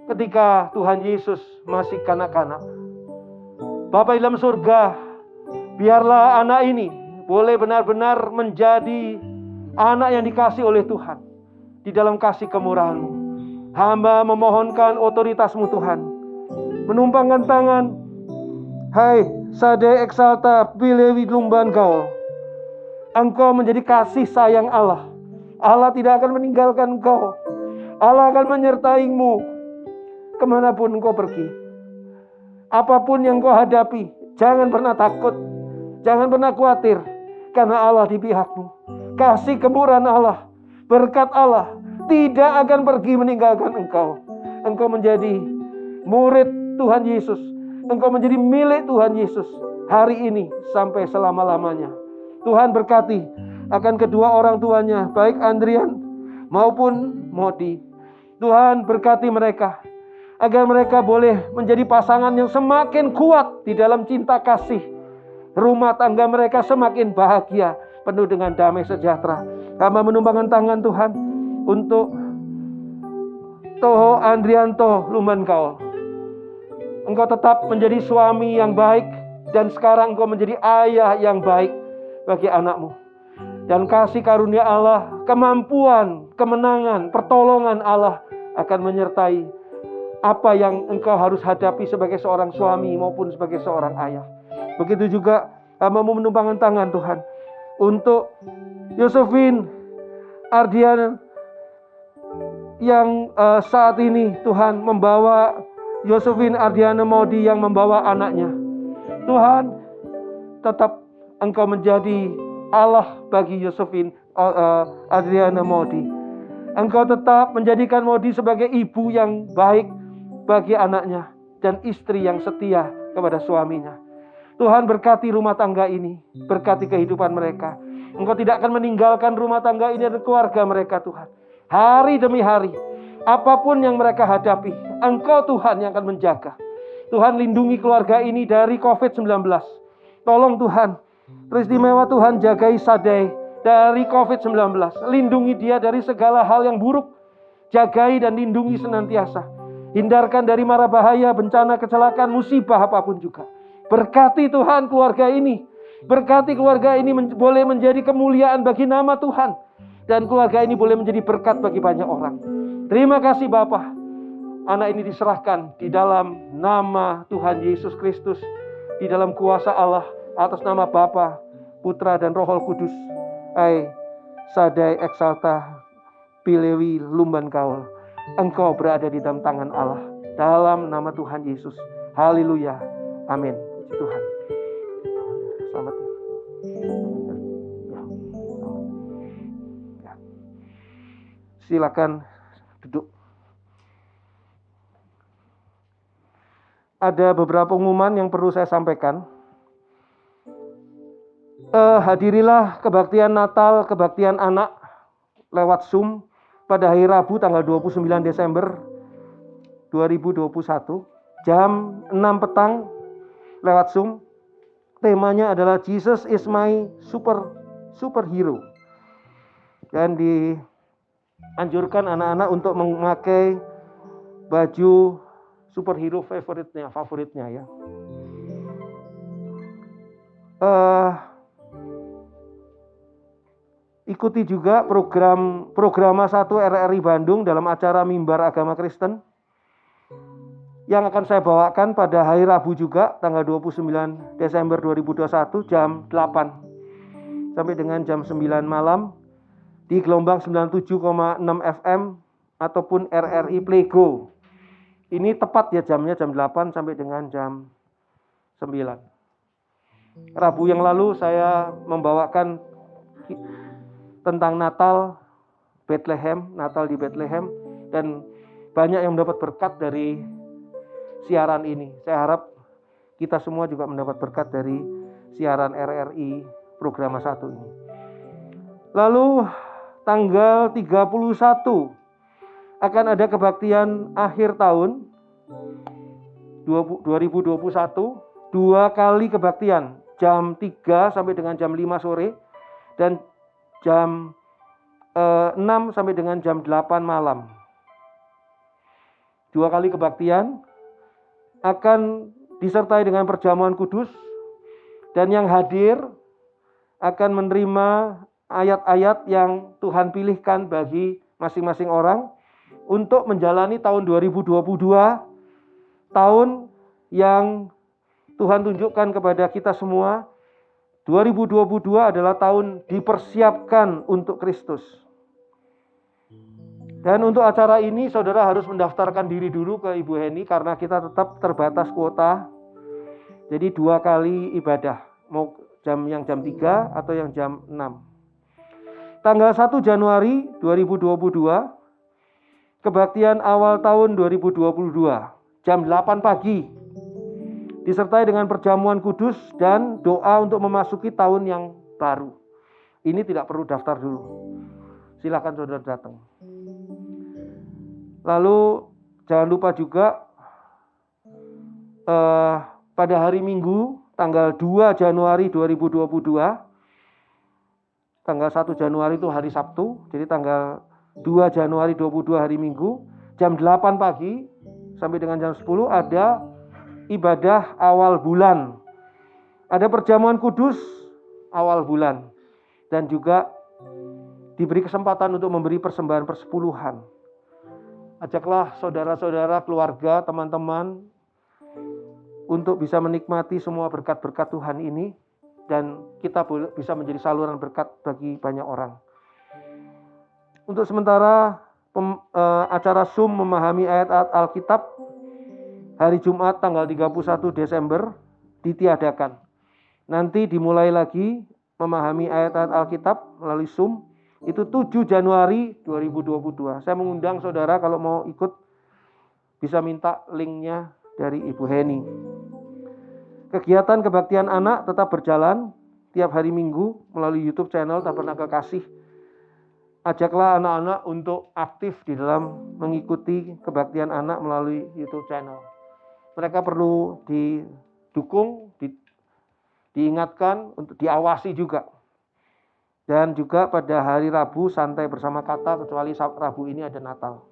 ketika Tuhan Yesus masih kanak-kanak. Bapa di dalam surga, biarlah anak ini boleh benar-benar menjadi anak yang dikasih oleh Tuhan di dalam kasih kemurahan-Mu. Hamba memohonkan otoritas-Mu Tuhan, menumpangkan tangan. Hai Sadai Eksalta Pilewi Lumban Kaul, Engkau menjadi kasih sayang Allah. Allah tidak akan meninggalkan Engkau. Allah akan menyertai-Mu kemanapun Engkau pergi. Apapun yang Engkau hadapi, jangan pernah takut, jangan pernah khawatir, karena Allah di pihak-Mu. Kasih kemurahan Allah, berkat Allah tidak akan pergi meninggalkan engkau. Engkau menjadi murid Tuhan Yesus. Engkau menjadi milik Tuhan Yesus hari ini sampai selama-lamanya. Tuhan berkati akan kedua orang tuanya, baik Andrian maupun Modi. Tuhan berkati mereka agar mereka boleh menjadi pasangan yang semakin kuat di dalam cinta kasih. Rumah tangga mereka semakin bahagia, penuh dengan damai sejahtera. Hamba menumpangkan tangan Tuhan untuk Toho Andrianto Lumban Kaul. Engkau tetap menjadi suami yang baik, dan sekarang engkau menjadi ayah yang baik bagi anakmu. Dan kasih karunia Allah, kemampuan, kemenangan, pertolongan Allah akan menyertai apa yang engkau harus hadapi sebagai seorang suami maupun sebagai seorang ayah. Begitu juga hamba-Mu menumpangkan tangan Tuhan untuk Yosefin Ardiana yang saat ini Tuhan membawa Yosefin Ardiana Modi yang membawa anaknya. Tuhan, tetap engkau menjadi Allah bagi Yosefin Ardiana Modi. Engkau tetap menjadikan Modi sebagai ibu yang baik bagi anaknya dan istri yang setia kepada suaminya. Tuhan berkati rumah tangga ini, berkati kehidupan mereka. Engkau tidak akan meninggalkan rumah tangga ini dan keluarga mereka Tuhan. Hari demi hari, apapun yang mereka hadapi, Engkau Tuhan yang akan menjaga. Tuhan lindungi keluarga ini dari COVID-19. Tolong Tuhan, teristimewa Tuhan jagai Sadai dari COVID-19. Lindungi dia dari segala hal yang buruk. Jagai dan lindungi senantiasa. Hindarkan dari mara bahaya, bencana, kecelakaan, musibah apapun juga. Berkati Tuhan keluarga ini. Berkati keluarga ini boleh menjadi kemuliaan bagi nama Tuhan. Dan keluarga ini boleh menjadi berkat bagi banyak orang. Terima kasih Bapa. Anak ini diserahkan di dalam nama Tuhan Yesus Kristus. Di dalam kuasa Allah. Atas nama Bapa, Putra dan Roh Kudus. Ai Sadai Eksalta Pilewi Lumban Kaul. Engkau berada di dalam tangan Allah. Dalam nama Tuhan Yesus. Haleluya. Amin. Puji Tuhan. Selamat ya. Silakan duduk. Ada beberapa pengumuman yang perlu saya sampaikan. Hadirilah kebaktian Natal, kebaktian anak lewat Zoom pada hari Rabu tanggal 29 Desember 2021 jam 6 petang lewat Zoom. Temanya adalah Jesus is my superhero. Dan dianjurkan anak-anak untuk memakai baju superhero favoritnya ya. Ikuti juga programa 1 RRI Bandung dalam acara Mimbar Agama Kristen yang akan saya bawakan pada hari Rabu juga tanggal 29 Desember 2021 jam 8 sampai dengan jam 9 malam di gelombang 97,6 FM ataupun RRI Playgo. Ini tepat ya jamnya jam 8 sampai dengan jam 9. Rabu yang lalu saya membawakan tentang Natal di Bethlehem dan banyak yang mendapat berkat dari siaran ini. Saya harap kita semua juga mendapat berkat dari siaran RRI program 1 ini. Lalu tanggal 31 akan ada kebaktian akhir tahun 2021, 2 kali kebaktian jam 3 sampai dengan jam 5 sore dan jam 6 sampai dengan jam 8 malam. 2 kali kebaktian akan disertai dengan perjamuan kudus dan yang hadir akan menerima ayat-ayat yang Tuhan pilihkan bagi masing-masing orang untuk menjalani tahun 2022, tahun yang Tuhan tunjukkan kepada kita semua. 2022 adalah tahun dipersiapkan untuk Kristus. Dan untuk acara ini saudara harus mendaftarkan diri dulu ke Ibu Heni karena kita tetap terbatas kuota. Jadi 2 kali ibadah, mau jam 3 atau yang jam 6. Tanggal 1 Januari 2022, kebaktian awal tahun 2022, jam 8 pagi. Disertai dengan perjamuan kudus dan doa untuk memasuki tahun yang baru. Ini tidak perlu daftar dulu. Silakan saudara datang. Lalu jangan lupa juga pada hari Minggu tanggal 2 Januari 2022, tanggal 1 Januari itu hari Sabtu, jadi tanggal 2 Januari 2022 hari Minggu, jam 8 pagi sampai dengan jam 10 ada ibadah awal bulan. Ada perjamuan kudus awal bulan. Dan juga diberi kesempatan untuk memberi persembahan persepuluhan. Ajaklah saudara-saudara, keluarga, teman-teman untuk bisa menikmati semua berkat-berkat Tuhan ini. Dan kita bisa menjadi saluran berkat bagi banyak orang. Untuk sementara acara Zoom memahami ayat-ayat Alkitab hari Jumat tanggal 31 Desember ditiadakan. Nanti dimulai lagi memahami ayat-ayat Alkitab melalui Zoom. Itu 7 Januari 2022. Saya mengundang saudara kalau mau ikut bisa minta linknya dari Ibu Heni. Kegiatan kebaktian anak tetap berjalan tiap hari Minggu melalui YouTube channel Tabernakel Kasih. Ajaklah anak-anak untuk aktif di dalam mengikuti kebaktian anak melalui YouTube channel. Mereka perlu didukung, diingatkan, untuk diawasi juga. Dan juga pada hari Rabu santai bersama kata, kecuali Rabu ini ada Natal.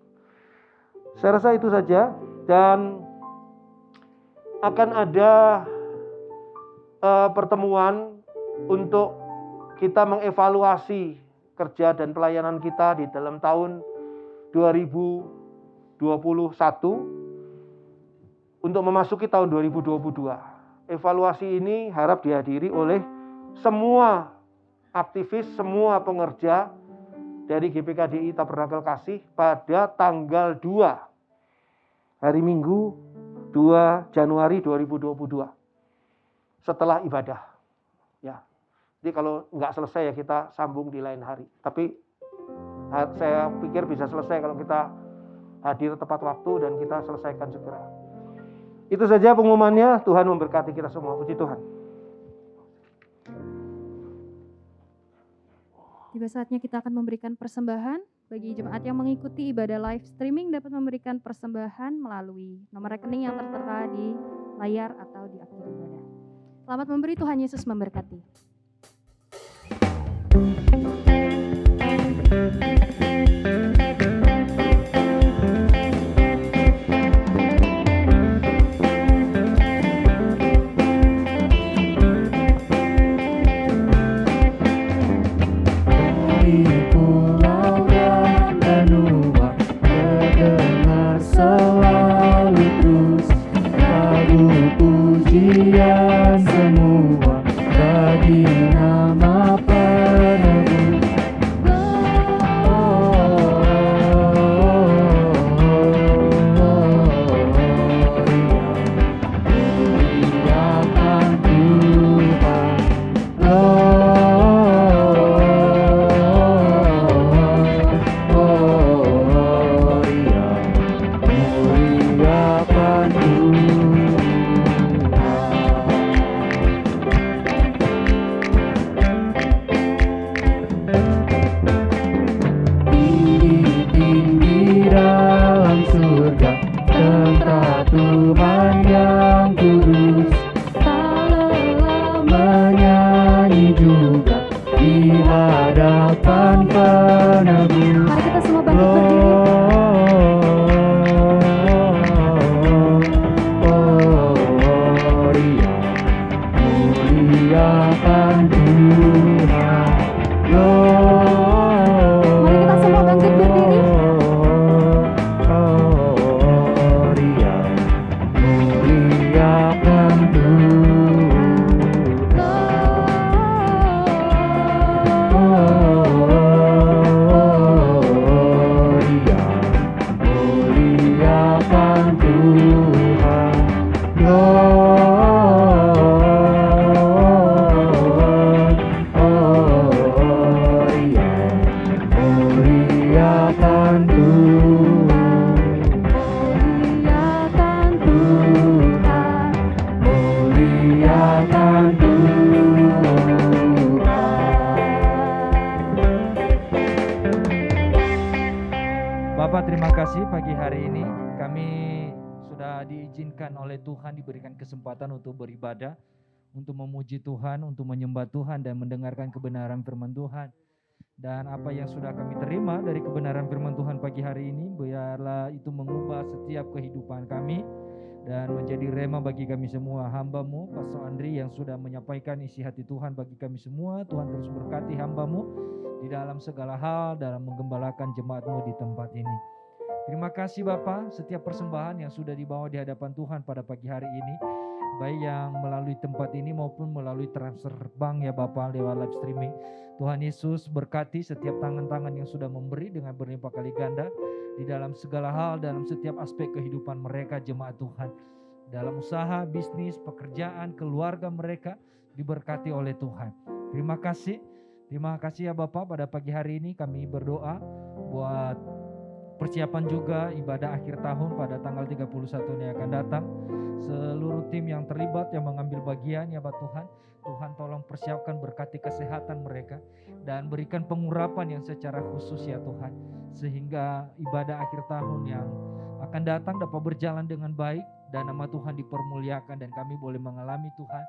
Saya rasa itu saja, dan akan ada pertemuan untuk kita mengevaluasi kerja dan pelayanan kita di dalam tahun 2021 untuk memasuki tahun 2022. Evaluasi ini harap dihadiri oleh semua aktivis, semua pengerja dari GPKDI Tabernakel Kasih pada tanggal 2 hari Minggu 2 Januari 2022 setelah ibadah. Ya. Jadi kalau nggak selesai ya kita sambung di lain hari. Tapi saya pikir bisa selesai kalau kita hadir tepat waktu dan kita selesaikan segera. Itu saja pengumumannya. Tuhan memberkati kita semua. Puji Tuhan. Tiba saatnya kita akan memberikan persembahan. Bagi jemaat yang mengikuti ibadah live streaming dapat memberikan persembahan melalui nomor rekening yang tertera di layar atau di akhir ibadah. Selamat memberi, Tuhan Yesus memberkati. Pujian semua bagi nama penebus. Muliakan Tuhan, muliakan Tuhan. Tuhan yang kudus, tak lelah menyanyi juga di hadapan penebus. Mari kita semua bangkit berdiri. Gloria, muliakan Tuhan. Mari kita semua bangkit berdiri. Bapak, terima kasih pagi hari ini kami sudah diizinkan oleh Tuhan, diberikan kesempatan untuk beribadah, untuk memuji Tuhan, untuk menyembah Tuhan dan mendengarkan kebenaran firman Tuhan. Dan apa yang sudah kami terima dari kebenaran firman Tuhan pagi hari ini, biarlah itu mengubah setiap kehidupan kami dan menjadi rema bagi kami semua. Hamba-Mu, Pastor Andri, yang sudah menyampaikan isi hati Tuhan bagi kami semua. Tuhan terus berkati hamba-Mu di dalam segala hal, dalam menggembalakan jemaat-Mu di tempat ini. Terima kasih Bapak, setiap persembahan yang sudah dibawa di hadapan Tuhan pada pagi hari ini, baik yang melalui tempat ini maupun melalui transfer bank ya Bapak, lewat live streaming. Tuhan Yesus berkati setiap tangan-tangan yang sudah memberi dengan berlimpah kali ganda di dalam segala hal, dalam setiap aspek kehidupan mereka jemaat Tuhan. Dalam usaha, bisnis, pekerjaan, keluarga mereka diberkati oleh Tuhan. Terima kasih ya Bapak, pada pagi hari ini kami berdoa buat persiapan juga ibadah akhir tahun pada tanggal 31 yang akan datang. Seluruh tim yang terlibat yang mengambil bagian ya Tuhan, Tuhan tolong persiapkan, berkati kesehatan mereka dan berikan pengurapan yang secara khusus ya Tuhan, sehingga ibadah akhir tahun yang akan datang dapat berjalan dengan baik dan nama Tuhan dipermuliakan, dan kami boleh mengalami Tuhan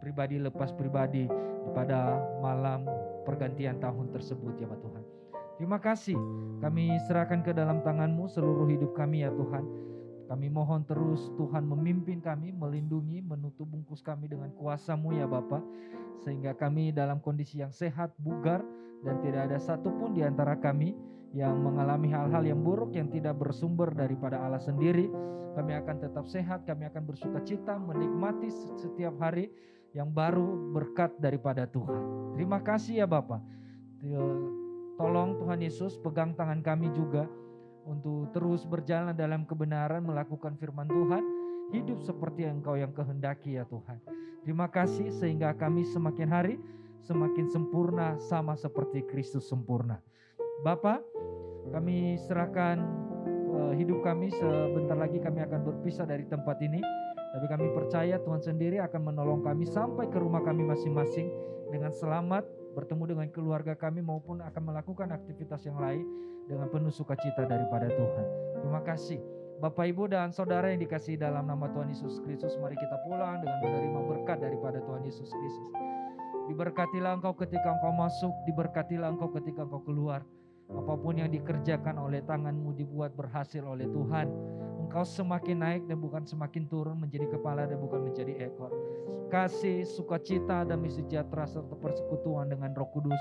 pribadi lepas pribadi pada malam pergantian tahun tersebut ya Tuhan. Terima kasih, kami serahkan ke dalam tangan-Mu seluruh hidup kami ya Tuhan. Kami mohon terus Tuhan memimpin kami, melindungi, menutup bungkus kami dengan kuasa-Mu ya Bapa, sehingga kami dalam kondisi yang sehat, bugar, dan tidak ada satupun di antara kami yang mengalami hal-hal yang buruk yang tidak bersumber daripada Allah sendiri. Kami akan tetap sehat, kami akan bersuka cita, menikmati setiap hari yang baru berkat daripada Tuhan. Terima kasih ya Bapa. Tolong Tuhan Yesus pegang tangan kami juga untuk terus berjalan dalam kebenaran, melakukan firman Tuhan, hidup seperti Engkau yang kehendaki ya Tuhan. Terima kasih sehingga kami semakin hari semakin sempurna sama seperti Kristus sempurna. Bapa, kami serahkan hidup kami, sebentar lagi kami akan berpisah dari tempat ini. Tapi kami percaya Tuhan sendiri akan menolong kami sampai ke rumah kami masing-masing dengan selamat, bertemu dengan keluarga kami maupun akan melakukan aktivitas yang lain dengan penuh sukacita daripada Tuhan. Terima kasih. Bapak, Ibu, dan Saudara yang dikasihi dalam nama Tuhan Yesus Kristus, mari kita pulang dengan menerima berkat daripada Tuhan Yesus Kristus. Diberkatilah engkau ketika engkau masuk, diberkatilah engkau ketika engkau keluar. Apapun yang dikerjakan oleh tanganmu dibuat berhasil oleh Tuhan. Engkau semakin naik dan bukan semakin turun, menjadi kepala dan bukan menjadi ekor. Kasih, sukacita, damai sejahtera serta persekutuan dengan Roh Kudus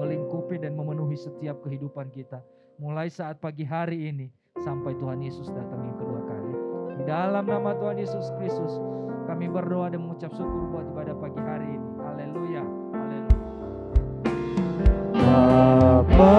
melingkupi dan memenuhi setiap kehidupan kita. Mulai saat pagi hari ini sampai Tuhan Yesus datang yang kedua kali. Di dalam nama Tuhan Yesus Kristus kami berdoa dan mengucap syukur buat ibadah pagi hari ini. Haleluya. Haleluya. Bapa